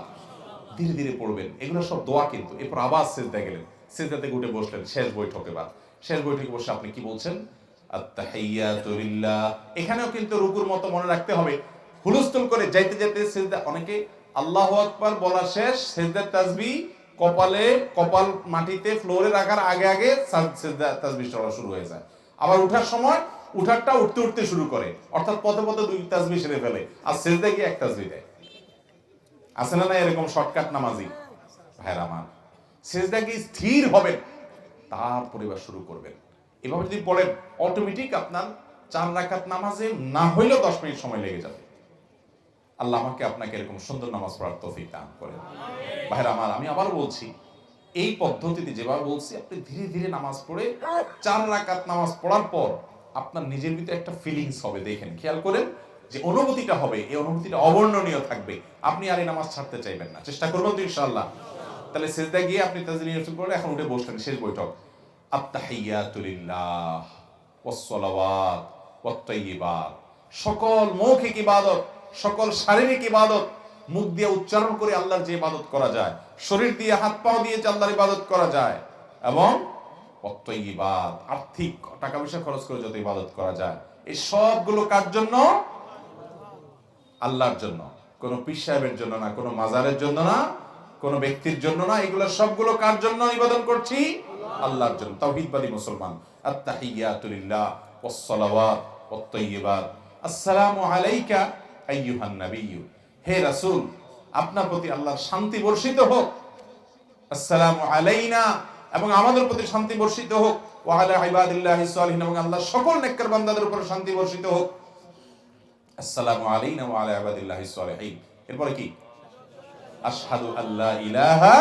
ধীরে ধীরে পড়বেন, এগুলো সব দোয়া কিন্তু। এরপর আবার সিজদা গেলেন, সিজদা থেকে উঠে বসলেন, শেষ বৈঠকে। শেষ বৈঠকে বসে আপনি কি বলছেন? আত্তাহিয়াতু লিল্লাহ। এখানেও কিন্তু রুকুর মতো মনে রাখতে হবে, হুলস্থুল করে যাইতে যাইতে সিজদা, অনেকে আল্লাহু আকবার বলা শেষ, সিজদার তাসবিহ কপাল মাটিতে ফ্লোরে রাখার আগে আগে সিজদা তাসবিহ পড়া শুরু হয়ে যায়। আবার উঠার সময় উঠারটা উঠতে উঠতে শুরু করে, অর্থাৎ পথে পথে 2 তাসবিহ সেরে ফেলে, আর সিজদা গিয়ে 1 তাসবিহ দেয়। আছে না এরকম শর্টকাট নামাজি ভাইরা আমার? সিজদা গিয়ে স্থির হবেন, তারপরে এবার শুরু করবেন। এভাবে যদি পড়েন, অটোমেটিক আপনার 4 রাকাত নামাজে না হইলেও 10 মিনিট সময় লেগে যাবে। আল্লাহ আমাকে আপনাকে এরকম সুন্দর নামাজ পড়ার তৌফিক দান করেন। ভাইরা আমার, আমি আবার বলছি, এই পদ্ধতিতে যেভাবে বলছি, আপনি ধীরে ধীরে নামাজ পড়ে 4 রাকাত নামাজ পড়ার পর আপনার নিজের ভিতরে একটা ফিলিংস হবে, দেখেন, খেয়াল করেন, যে অনুভূতিটা হবে, এই অনুভূতিটা অবর্ণনীয় থাকবে। আপনি আর এই নামাজ ছাড়তে চাইবেন না। চেষ্টা করবেন তো ইনশাআল্লাহ? তাহলে সিজদা গিয়ে আপনি তাসবিহ নিয়ে শুরু করলেন, এখন উঠে বসলেন, শেষ বৈঠক। আত্তাহিয়াতু লিল্লাহ ওয়াস-সালাওয়াত ওয়াত-তাইয়্যিবাত। সকল মৌখিক ইবাদত, সকল শারীরিক ইবাদত মুখ দিয়ে উচ্চারণ করে আল্লাহর যে ইবাদত করা যায়, শরীর দিয়ে হাত পা দিয়ে যে আল্লাহর ইবাদত করা যায়, এবং ওয়াত-তাইয়্যিবাত, আর্থিক টাকা পয়সা খরচ করে যত ইবাদত করা যায়, এই সবগুলো কার জন্য? আল্লাহর জন্য। কোন পীর সাহেবের জন্য না, কোন মাজারের জন্য না, কোন ব্যক্তির জন্য না, এগুলো সবগুলো কার জন্য নিবেদন করছি? আল্লাহর জন্য। তাওহীদবাদী মুসলমান। আত-তাহিয়াতু লিল্লাহ ওয়াস-সালাওয়াত ওয়াত-তাইয়্যিবাত। আসসালামু আলাইকা আইয়ুহান নাবিয়্যু, হে রাসূল আপনার প্রতি আল্লাহর শান্তি বর্ষিত হোক। আসসালামু আলাইনা, এবং আমাদের প্রতি শান্তি বর্ষিত হোক। ওয়া আলা ইবাদিল্লাহিস সালিহিন, এবং আল্লাহর সকল নেককার বান্দাদের উপর শান্তি বর্ষিত হোক। আসসালামু আলাইনা ওয়া আলা ইবাদিল্লাহিস সালিহিন। এরপরে কি? আশহাদু আল্লা ইলাহা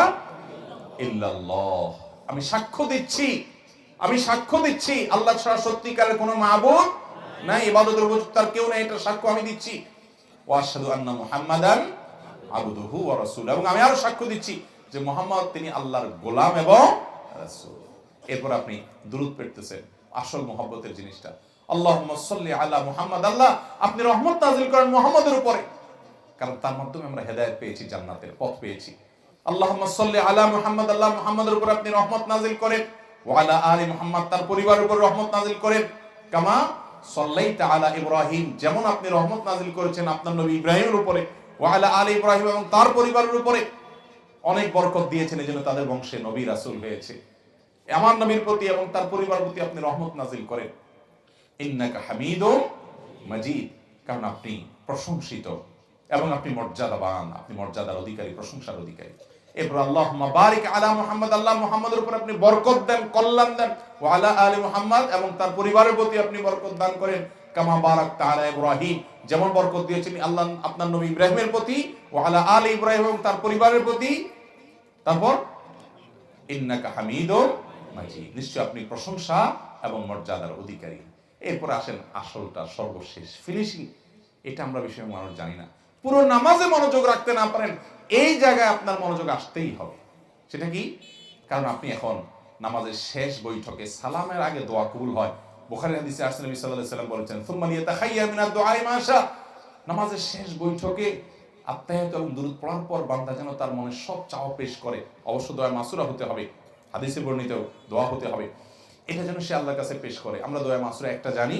ইল্লাল্লাহ, আমি সাক্ষ্য দিচ্ছি আল্লাহ ছাড়া সত্যিকারের কোনো মাবুদ নাই, ইবাদতের উপযুক্ত আর কেউ নাই, এটা সাক্ষ্য আমি দিচ্ছি। ওয়া আশহাদু আন্না মুহাম্মাদান আবদুহু ওয়া রাসূলুহু, এবং আমি আরো সাক্ষ্য দিচ্ছি যে মুহাম্মদ তিনি আল্লাহর গোলাম এবং রাসূল। এরপর আপনি দুরূদ পড়তেছেন, আসল মহব্বতের জিনিসটা। আল্লাহুম্মা সাল্লি আলা মুহাম্মাদ, আল্লাহ আপনি রহমত নাযিল করেন মুহাম্মদের উপরে, কারণ তার মাধ্যমে আমরা হেদায়েত পেয়েছি, জান্নাতের পথ পেয়েছি। আল্লাহুম্মা সাল্লি আলা মুহাম্মাদ, আল্লাহ মুহাম্মাদের উপর আপনি রহমত নাযিল করেন। ওয়া আলা আলি মুহাম্মাদ, তার পরিবারের উপর রহমত নাযিল করেন। কামা সাল্লাইতা আলা ইব্রাহিম, যেমন আপনি রহমত নাযিল করেছেন আপনার নবী ইব্রাহিমের উপরে। ওয়া আলা আলি ইব্রাহিম, এবং তার পরিবারের উপরে অনেক বরকত দিয়েছেন, এজন্য তাদের বংশে নবী রাসূল হয়েছে। আমার নবীর প্রতি এবং তার পরিবারের প্রতি আপনি রহমত নাযিল করেন। ইন্নাকা হামিদুম মাজিদ, কারণ আপনি প্রশংসিত এবং আপনি মর্যাদাবান, আপনি মর্যাদার অধিকারী, প্রশংসার অধিকারী। এরপর আল্লাহুম্মা বারিক আলা মুহাম্মাদ, আল্লাহ মুহাম্মাদের উপর আপনি বরকত দেন, কল্যাণ দেন। ওয়া আলা আলি মুহাম্মাদ, এবং তার পরিবারের প্রতি আপনি বরকত দান করেন। কামা বারাকতা আলা ইব্রাহিম, যেমন বরকত দিয়েছেন আল্লাহ আপনার নবী ইব্রাহিমের প্রতি। ওয়া আলা আলি ইব্রাহিম, এবং তার পরিবারের প্রতি। তারপর ইন্নাকা হামিদুম মাজিদ, নিশ্চয় আপনি প্রশংসা এবং মর্যাদার অধিকারী। এরপর আসেন আসলটা, সর্বশেষ ফিনিশিং। এটা আমরা বিষয়ে মানুষ জানি না। পুরো নামাজে মনোযোগ রাখতে না পারেন, এই জায়গায় আপনার মনোযোগ আসতেই হবে। সেটা কি? কারণ আপনি এখন নামাজের শেষ বৈঠকে সালামের আগে দোয়া কবুল হয়। বুখারীর হাদিসে আসছে নবী সাল্লাল্লাহু আলাইহি ওয়াসাল্লাম বলেছেন, সুম্মা লিয়াতাখায়্যার মিনাদ দুআই মা শা, নামাজের শেষ বৈঠকে আত্তাহিয়াত এবং দুরূদ পড়ার পর বান্দা যেন তার মনে সব চাওয়া পেশ করে। অবশ্য দোয়া মাসুরা হতে হবে, হাদিসে বর্ণিত দোয়া হতে হবে, এটা যেন সে আল্লাহর কাছে পেশ করে। আমরা দোয়া মাসুরা একটা জানি,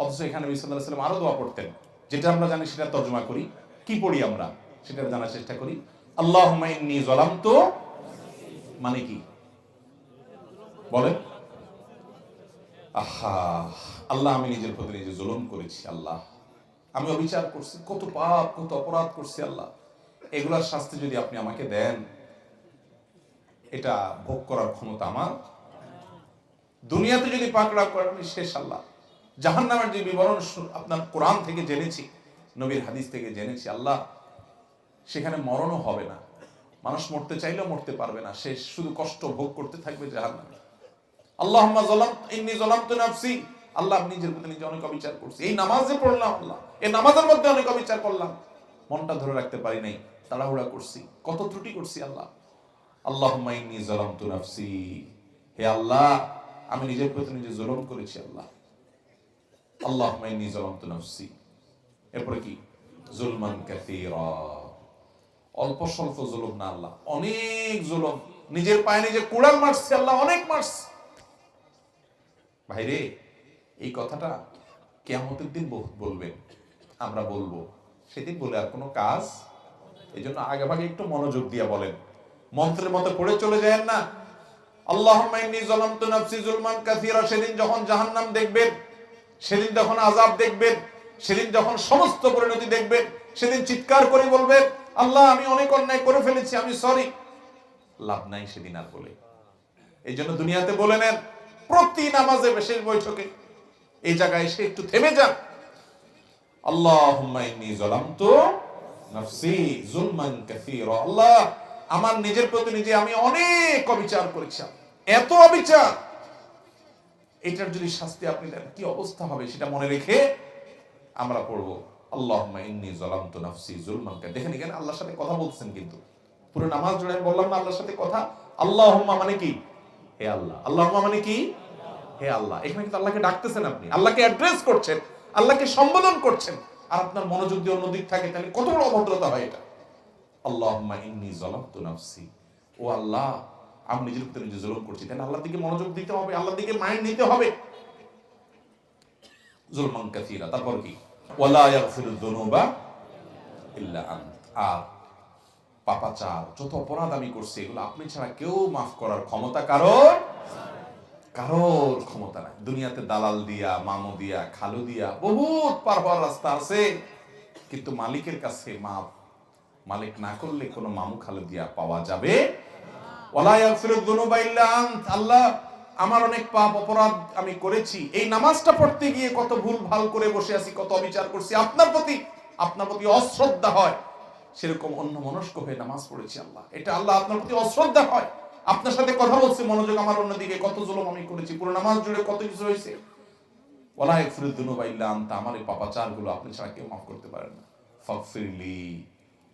অথচ এখানে নবী সাল্লাল্লাহু আলাইহি ওয়াসাল্লাম আরো দোয়া পড়তেন। যেটা আমরা জানি সেটা তর্জমা করি, কি পড়ি আমরা সেটা জানার চেষ্টা করি। আল্লাহুম্মা ইন্নী যালামতু, মানে কি বলেন? আল্লাহ আমি নিজের প্রতি নিজে জুলুম করেছি, আল্লাহ আমি অবিচার করছি, কত পাপ কত অপরাধ করছি আল্লাহ, এগুলার শাস্তি যদি আপনি আমাকে দেন, এটা ভোগ করার ক্ষমতা আমার। দুনিয়াতে যদি পাকড়া করেন আমি শেষ আল্লাহ। জাহান্নামের যে বিবরণ আপনার কোরআন থেকে জেনেছি, নবীর হাদিস থেকে জেনেছি, আল্লাহ সেখানে মরণও হবে না, মানুষ মরতে চাইলেও মরতে পারবে না, সে শুধু কষ্ট ভোগ করতে থাকবে জাহান্নামে। আল্লাহুম্মা ইন্নী যালামতু নাফসি, আল্লাহ নিজের প্রতি নিজে অনেক অবিচার করছি। এই নামাজে পড়লাম আল্লাহ, এই নামাজের মধ্যে অনেক অবিচার করলাম, মনটা ধরে রাখতে পারি নাই, তাড়াহুড়া করছি, কত ত্রুটি করছি আল্লাহ। আল্লাহুম্মা ইন্নী যালামতু নাফসি, হে আল্লাহ আমি নিজের প্রতি নিজে জুলুম করেছি আল্লাহ। আল্লাহুম্মা ইন্নী যালামতু নাফসি, এরপরে কি? জুলমান কাসীরা, অল্প স্বল্প জুলুম না আল্লাহ, অনেক জুলুম, নিজের পায়ে নিজে কুড়াল মারছি আল্লাহ, অনেক মারছি। ভাইরে, এই কথাটা কিয়ামতের দিন বলবেন, আমরা বলবো, সেদিন বলে আর কোনো কাজ। এই জন্য আগে ভাগে একটু মনোযোগ দিয়ে বলেন, মন্ত্রের মতো পড়ে চলে যায় না। আল্লাহুম্মা ইন্নী যালামতু নাফসি যুলমান কাসীরা, সেদিন যখন জাহান্নাম দেখবেন, সেদিন যখন আযাব দেখবেন, সেদিন যখন সমস্ত পরিণতি দেখবেন, সেদিন চিৎকার করে বলবেন, আল্লাহ আমি অনেক অন্যায় করে ফেলেছি, আমি সরি। লাভ নাই সেদিন আর বলে। এই জন্য দুনিয়াতে বলে নেন, প্রতি নামাজে শেষ বৈঠকে এই জায়গায় এসে একটু থেমে যান। আল্লাহুম্মা ইন্নী যালামতু নাফসি যুলমান কাসীরা, আল্লাহ আমার নিজের প্রতি নিজে আমি অনেক অবিচার করেছি, এত অবিচার, এটার যদি শাস্তি আপনি দেন কি অবস্থা হবে সেটা মনে রেখে আমরা পড়বো আল্লাহুম্মা ইন্নী যালামতু নাফসি যুলমান কাসীরা। দেখেন এখানে আল্লাহর সাথে কথা বলছেন, কিন্তু পুরো নামাজ জুড়ে বললাম না আল্লাহর সাথে কথা। আল্লাহুম্মা মানে কি? হে আল্লাহ। আল্লাহুম্মা মানে কি? হে আল্লাহ। এখানে কিন্তু আল্লাহকে ডাকতেছেন, আপনি আল্লাহকে অ্যাড্রেস করছেন, আল্লাহকে সম্বোধন করছেন, আর আপনার মনোযোগ দিয়ে অন্যদিক থাকে, তাহলে কত বড় অভদ্রতা হয় এটা। আল্লাহুম্মা ইন্নী যালামতু নাফসি, ও আল্লাহ আমি নিজের প্রতি নিজে জুলুম করছি। তাহলে আল্লাহর দিকে মনোযোগ দিতে হবে, আল্লাহর দিকে মাইন্ড নিতে হবে। যুলমান কাসীরা, তারপর কি? ওয়ালা ইয়াগফিরুয যুনুবা ইল্লা আনত, আর পাপাচার, যত অপরাধ আমি করছি, এগুলো আপনি ছাড়া কেউ মাফ করার ক্ষমতা কারোর ক্ষমতা নাই। দুনিয়াতে দালাল দিয়া, মামু দিয়া, খালু দিয়া বহুত পার হওয়ার রাস্তা আছে, কিন্তু মালিকের কাছে মাফ মালিক না করলে কোনো মামু খালু দিয়া পাওয়া যাবে। ওয়ালা ইয়াগফিরুয যুনুবা ইল্লা আনত। আল্লাহ, আমার অনেক পাপ অপরাধ আমি করেছি, এই নামাজটা পড়তে গিয়ে কত ভুল ভাল করে বসে আছি, কত অবিচার করছি, আপনার প্রতি অশ্রদ্ধা হয়, সেরকম অন্য মনস্ক হয়ে নামাজ পড়েছি আল্লাহ, এটা আল্লাহ আপনার প্রতি অশ্রদ্ধা হয়। আপনার সাথে কথা বলছি, মনোযোগ আমার অন্যদিকে, কত জুলুম আমি করেছি, পুরো নামাজ জুড়ে কত কিছু হয়েছে। ওয়ালা ইয়াগফিরুয যুনুবা ইল্লা আনতা, আমার এই পাপাচার গুলো আপনি ছাড়া কেউ মাফ করতে পারেন না। ফাগফিরলি,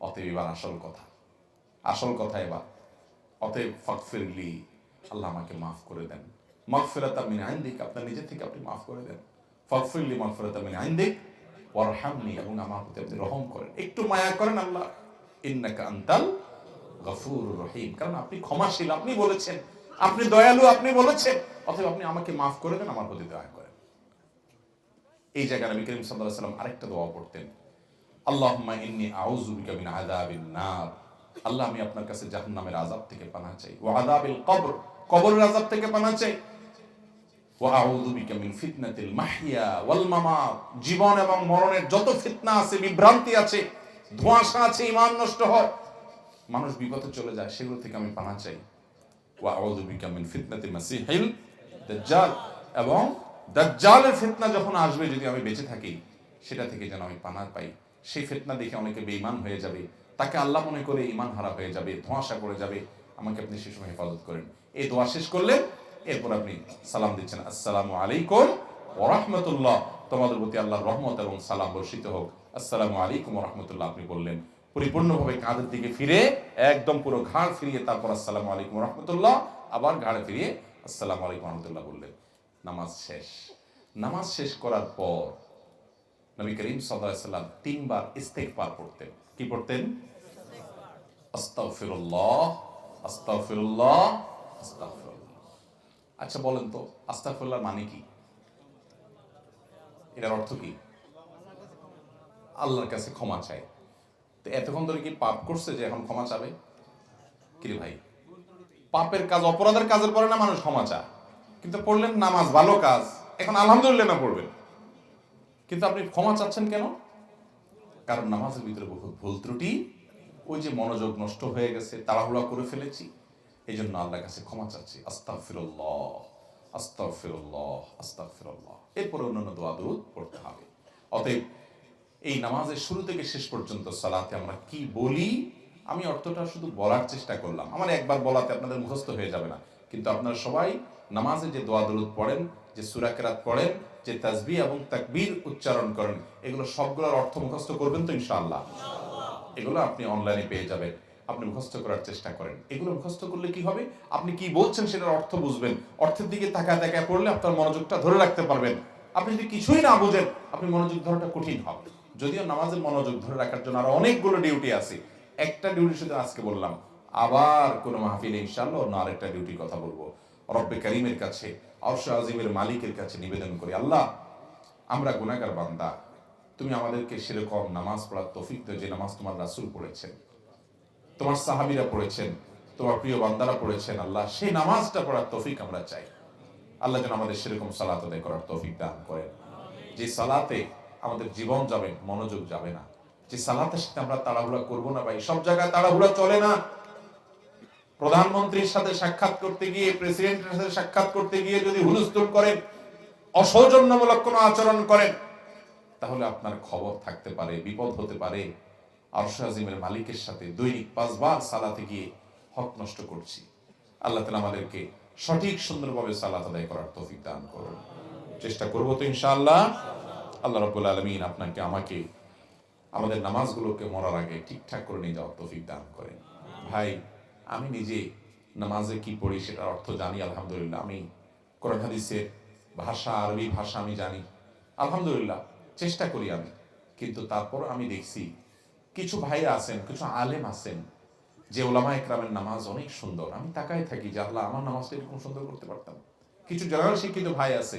অতএব এবার আসল কথা এবার, অতএব ফাগফিরলি, আল্লাহ আমাকে মাফ করে দেন। মাগফিরাতাম মিন ইনদিক, আপনার নিজে থেকে আপনি মাফ করে দেন। ফাগফিরলি মাগফিরাতাম মিন ইনদিক ওয়ারহামনি, এবং আমার প্রতি আপনি রহম করেন, একটু মায়া করেন আল্লাহ। ইন্নাকা আনতাল গফুরুর রহিম, কারণ আপনি ক্ষমাশীল, আপনি বলেছেন, আপনি দয়ালু, আপনি বলেছেন, অতএব আপনি আমাকে মাফ করে দেন, আমার প্রতি দয়া করেন। এই জায়গায় নবী করিম সাল্লাল্লাহু আলাইহি ওয়াসাল্লাম আরেকটা দোয়া পড়তেন, আল্লাহুম্মা ইন্নী আউযু বিকা মিন আযাবিন নার, আল্লাহ আমি আপনার কাছে জাহান্নামের আযাব থেকে পানাহ চাই, ওয়া আযাবিল কবর, কবরের আযাব থেকে পানাহ চাই, ওয়া আউযু বিকা মিন ফিতনাতিল মাহইয়া ওয়াল মামাত, জীবন এবং মরণের যত ফিতনা আছে, বিভ্রান্তি আছে, ধোঁয়াশা আছে, ঈমান নষ্ট হয়, মানুষ বিপথে চলে যায়, সেগুলো থেকে আমি পানাহ চাই। ওয়া আউযু বিকা মিন ফিতনাতিল মাসিহিল দাজ্জাল, এবং দাজ্জালের ফিতনা যখন আসবে, যদি আমি বেঁচে থাকি, সেটা থেকে যেন আমি পানাহ পাই। সেই ফিতনা দেখে অনেকে বেঈমান হয়ে যাবে, তাকে আল্লাহ মনে করে ঈমান হারা হয়ে যাবে, ধোঁয়াশা পড়ে যাবে, আমাকে আপনি সে সময় হেফাজত করেন। এই দোয়া শেষ করলে এরপর আপনি সালাম দিচ্ছেন, আসসালামু আলাইকুম ওয়া রাহমাতুল্লাহ, তোমাদের প্রতি আল্লাহর রহমত এবং সালাম বর্ষিত হোক, আসসালামু আলাইকুম ওয়া রাহমাতুল্লাহ আপনি বললেন, পরিপূর্ণভাবে কাঁধের দিকে ফিরে, একদম পুরো ঘাড় ফিরিয়ে, তারপর আসসালামু আলাইকুম ওয়া রাহমাতুল্লাহ, আবার ঘাড়ে ফিরিয়ে আসসালামু আলাইকুম ওয়া রাহমাতুল্লাহ বললেন। নামাজ শেষ। নামাজ শেষ করার পর নবী করিম সাল্লাল্লাহু আলাইহি ওয়াসাল্লাম 3 বার ইস্তিগফার পড়তেন। কি পড়তেন? আস্তাগফিরুল্লাহ, আস্তাগফিরুল্লাহ, আস্তাগফিরুল্লাহ। আচ্ছা বলেন তো, আস্তাগফিরুল্লাহ মানে কি? এটার অর্থ কি? আল্লাহর কাছে ক্ষমা চাই। তো এতক্ষণ ধরে কি পাপ করছে যে এখন ক্ষমা চাবে? কি রে ভাই, পাপের কাজ, অপরাধের কাজের পরে না মানুষ ক্ষমা চায়, কিন্তু পড়লেন নামাজ ভালো কাজ, এখন আলহামদুলিল্লাহ না পড়বেন, কিন্তু আপনি ক্ষমা চাচ্ছেন কেন? কারণ নামাজের ভিতরে বহুত ভুল ত্রুটি, ওই যে মনোযোগ নষ্ট হয়ে গেছে, তাড়াহুড়া করে ফেলেছি, এই জন্য আল্লাহর কাছে ক্ষমা চাচ্ছি, আস্তাগফিরুল্লাহ, আস্তাগফিরুল্লাহ, আস্তাগফিরুল্লাহ। এরপরে অন্যান্য দোয়া দরুদ পড়তে হবে। অতএব এই নামাজের শুরু থেকে শেষ পর্যন্ত সালাতে আমরা কি বলি, আমি অর্থটা শুধু বলার চেষ্টা করলাম, আমার একবার বলাতে আপনাদের মুখস্থ হয়ে যাবে না, কিন্তু আপনারা সবাই নামাজে যে দোয়া দরুদ পড়েন, যে সূরা কেরাত পড়েন, যে তাসবিহ এবং তাকবীর উচ্চারণ করেন, এগুলো সবগুলোর অর্থ মুখস্থ করবেন তো ইনশাআল্লাহ? এগুলো আপনি অনলাইনে পেয়ে যাবেন, আপনি মুখস্থ করার চেষ্টা করেন। এগুলো মুখস্থ করলে কি হবে, আপনি কি বলছেন সেটার অর্থ বুঝবেন, অর্থের দিকে তাকায় তাকায় পড়লে আপনার মনোযোগটা ধরে রাখতে পারবেন। আপনি যদি কিছুই না বুঝেন, আপনি মনোযোগ ধরাটা কঠিন হবে। যদিও নামাজের মনোযোগ ধরে রাখার জন্য আরো অনেকগুলো ডিউটি আছে, একটা ডিউটি শুধু আজকে বললাম, আবার কোন মাহফিলে ইনশাআল্লাহ অন্য আরেকটা ডিউটির কথা বলবো। রব্বে কারীমের কাছে, আরশ আজিমের মালিকের কাছে নিবেদন করি, আল্লাহ আমরা গুনাহগার বান্দা, তুমি আমাদেরকে সেরকম নামাজ পড়ার তৌফিক দাও যে নামাজ তোমার রাসূল পড়েছেন, তোমার সাহাবীরা পড়েছেন, তোমার প্রিয় বান্দারা পড়েছেন, আল্লাহ সেই নামাজটা পড়ার তৌফিক আমরা চাই। আল্লাহ যেন আমাদের সেরকম সালাত আদায় করার তৌফিক দান করেন, যে সালাতে আমাদের জীবন যাবে, মনোযোগ যাবে না, যে সালাতের সাথে আমরা তাড়াহুড়া করবো না। ভাই, সব জায়গায় তাড়াহুড়া চলে না। প্রধানমন্ত্রীর সাথে সাক্ষাৎ করতে গিয়ে, প্রেসিডেন্টের সাথে সাক্ষাৎ করতে গিয়ে যদি হুলস্থুল করেন, অসৌজন্যমূলক কোনো আচরণ করেন, তাহলে আপনার খবর থাকতে পারে, বিপদ হতে পারে। আরশ আজিমের মালিকের সাথে দৈনিক 5 বার সালাতে গিয়ে হক নষ্ট করছি। আল্লাহ তাআলা আমাদেরকে সঠিক সুন্দরভাবে সালাত আদায় করার তৌফিক দান করুন। চেষ্টা করব তো ইনশাআল্লাহ। আল্লাহ রাব্বুল আলামিন আপনাকে আমাকে আমাদের নামাজগুলোকে মরার আগে ঠিকঠাক করে নিয়ে যাওয়ার তৌফিক দান করেন। ভাই, আমি নিজে নামাজে কি পড়ি সেটার অর্থ জানি আলহামদুলিল্লাহ। আমি কোরআন হাদিসের ভাষা, আরবি ভাষা আমি জানি আলহামদুলিল্লাহ, চেষ্টা করি আমি। কিন্তু তারপর আমি দেখছি কিছু ভাইরা আছেন, কিছু আলেম আছেন, যে ওলামা ইকরামের নামাজ অনেক সুন্দর, আমি তাকায় থাকি যে আল্লাহ আমার নামাজটা এরকম সুন্দর করতে পারতাম। কিছু জেনারেল শিক্ষিত ভাই আছে,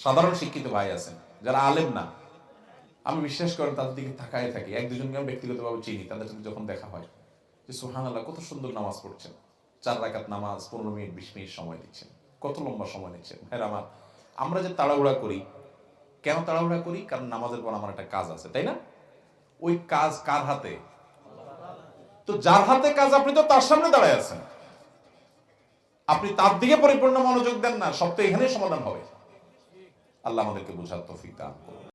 সাধারণ শিক্ষিত ভাই আছেন যারা আলেম না, আমি বিশ্বাস করেন তাদের দিকে তাকায় থাকি, এক দুজনকে আমি ব্যক্তিগতভাবে চিনি, তাদের সাথে যখন দেখা হয় যে সুবহানাল্লাহ কত সুন্দর নামাজ পড়ছেন, 4 রাকাত নামাজ 15 মিনিট 20 মিনিট সময় দিচ্ছেন, কত লম্বা সময় নিচ্ছেন। হ্যাঁ আমার, আমরা যে তাড়াহুড়া করি, কেন তাড়াহুড়া করি? কারণ নামাজের পর আমার একটা কাজ আছে, তাই না? ওই কাজ কার হাতে? তো যার হাতে কাজ আপনি তো তার সামনে দাঁড়ায় আছেন, আপনি তার দিকে পরিপূর্ণ মনোযোগ দেন না, সব তো এখানেই সমাধান হবে। আল্লাহ আমাদেরকে বোঝার তৌফিক দান করুন।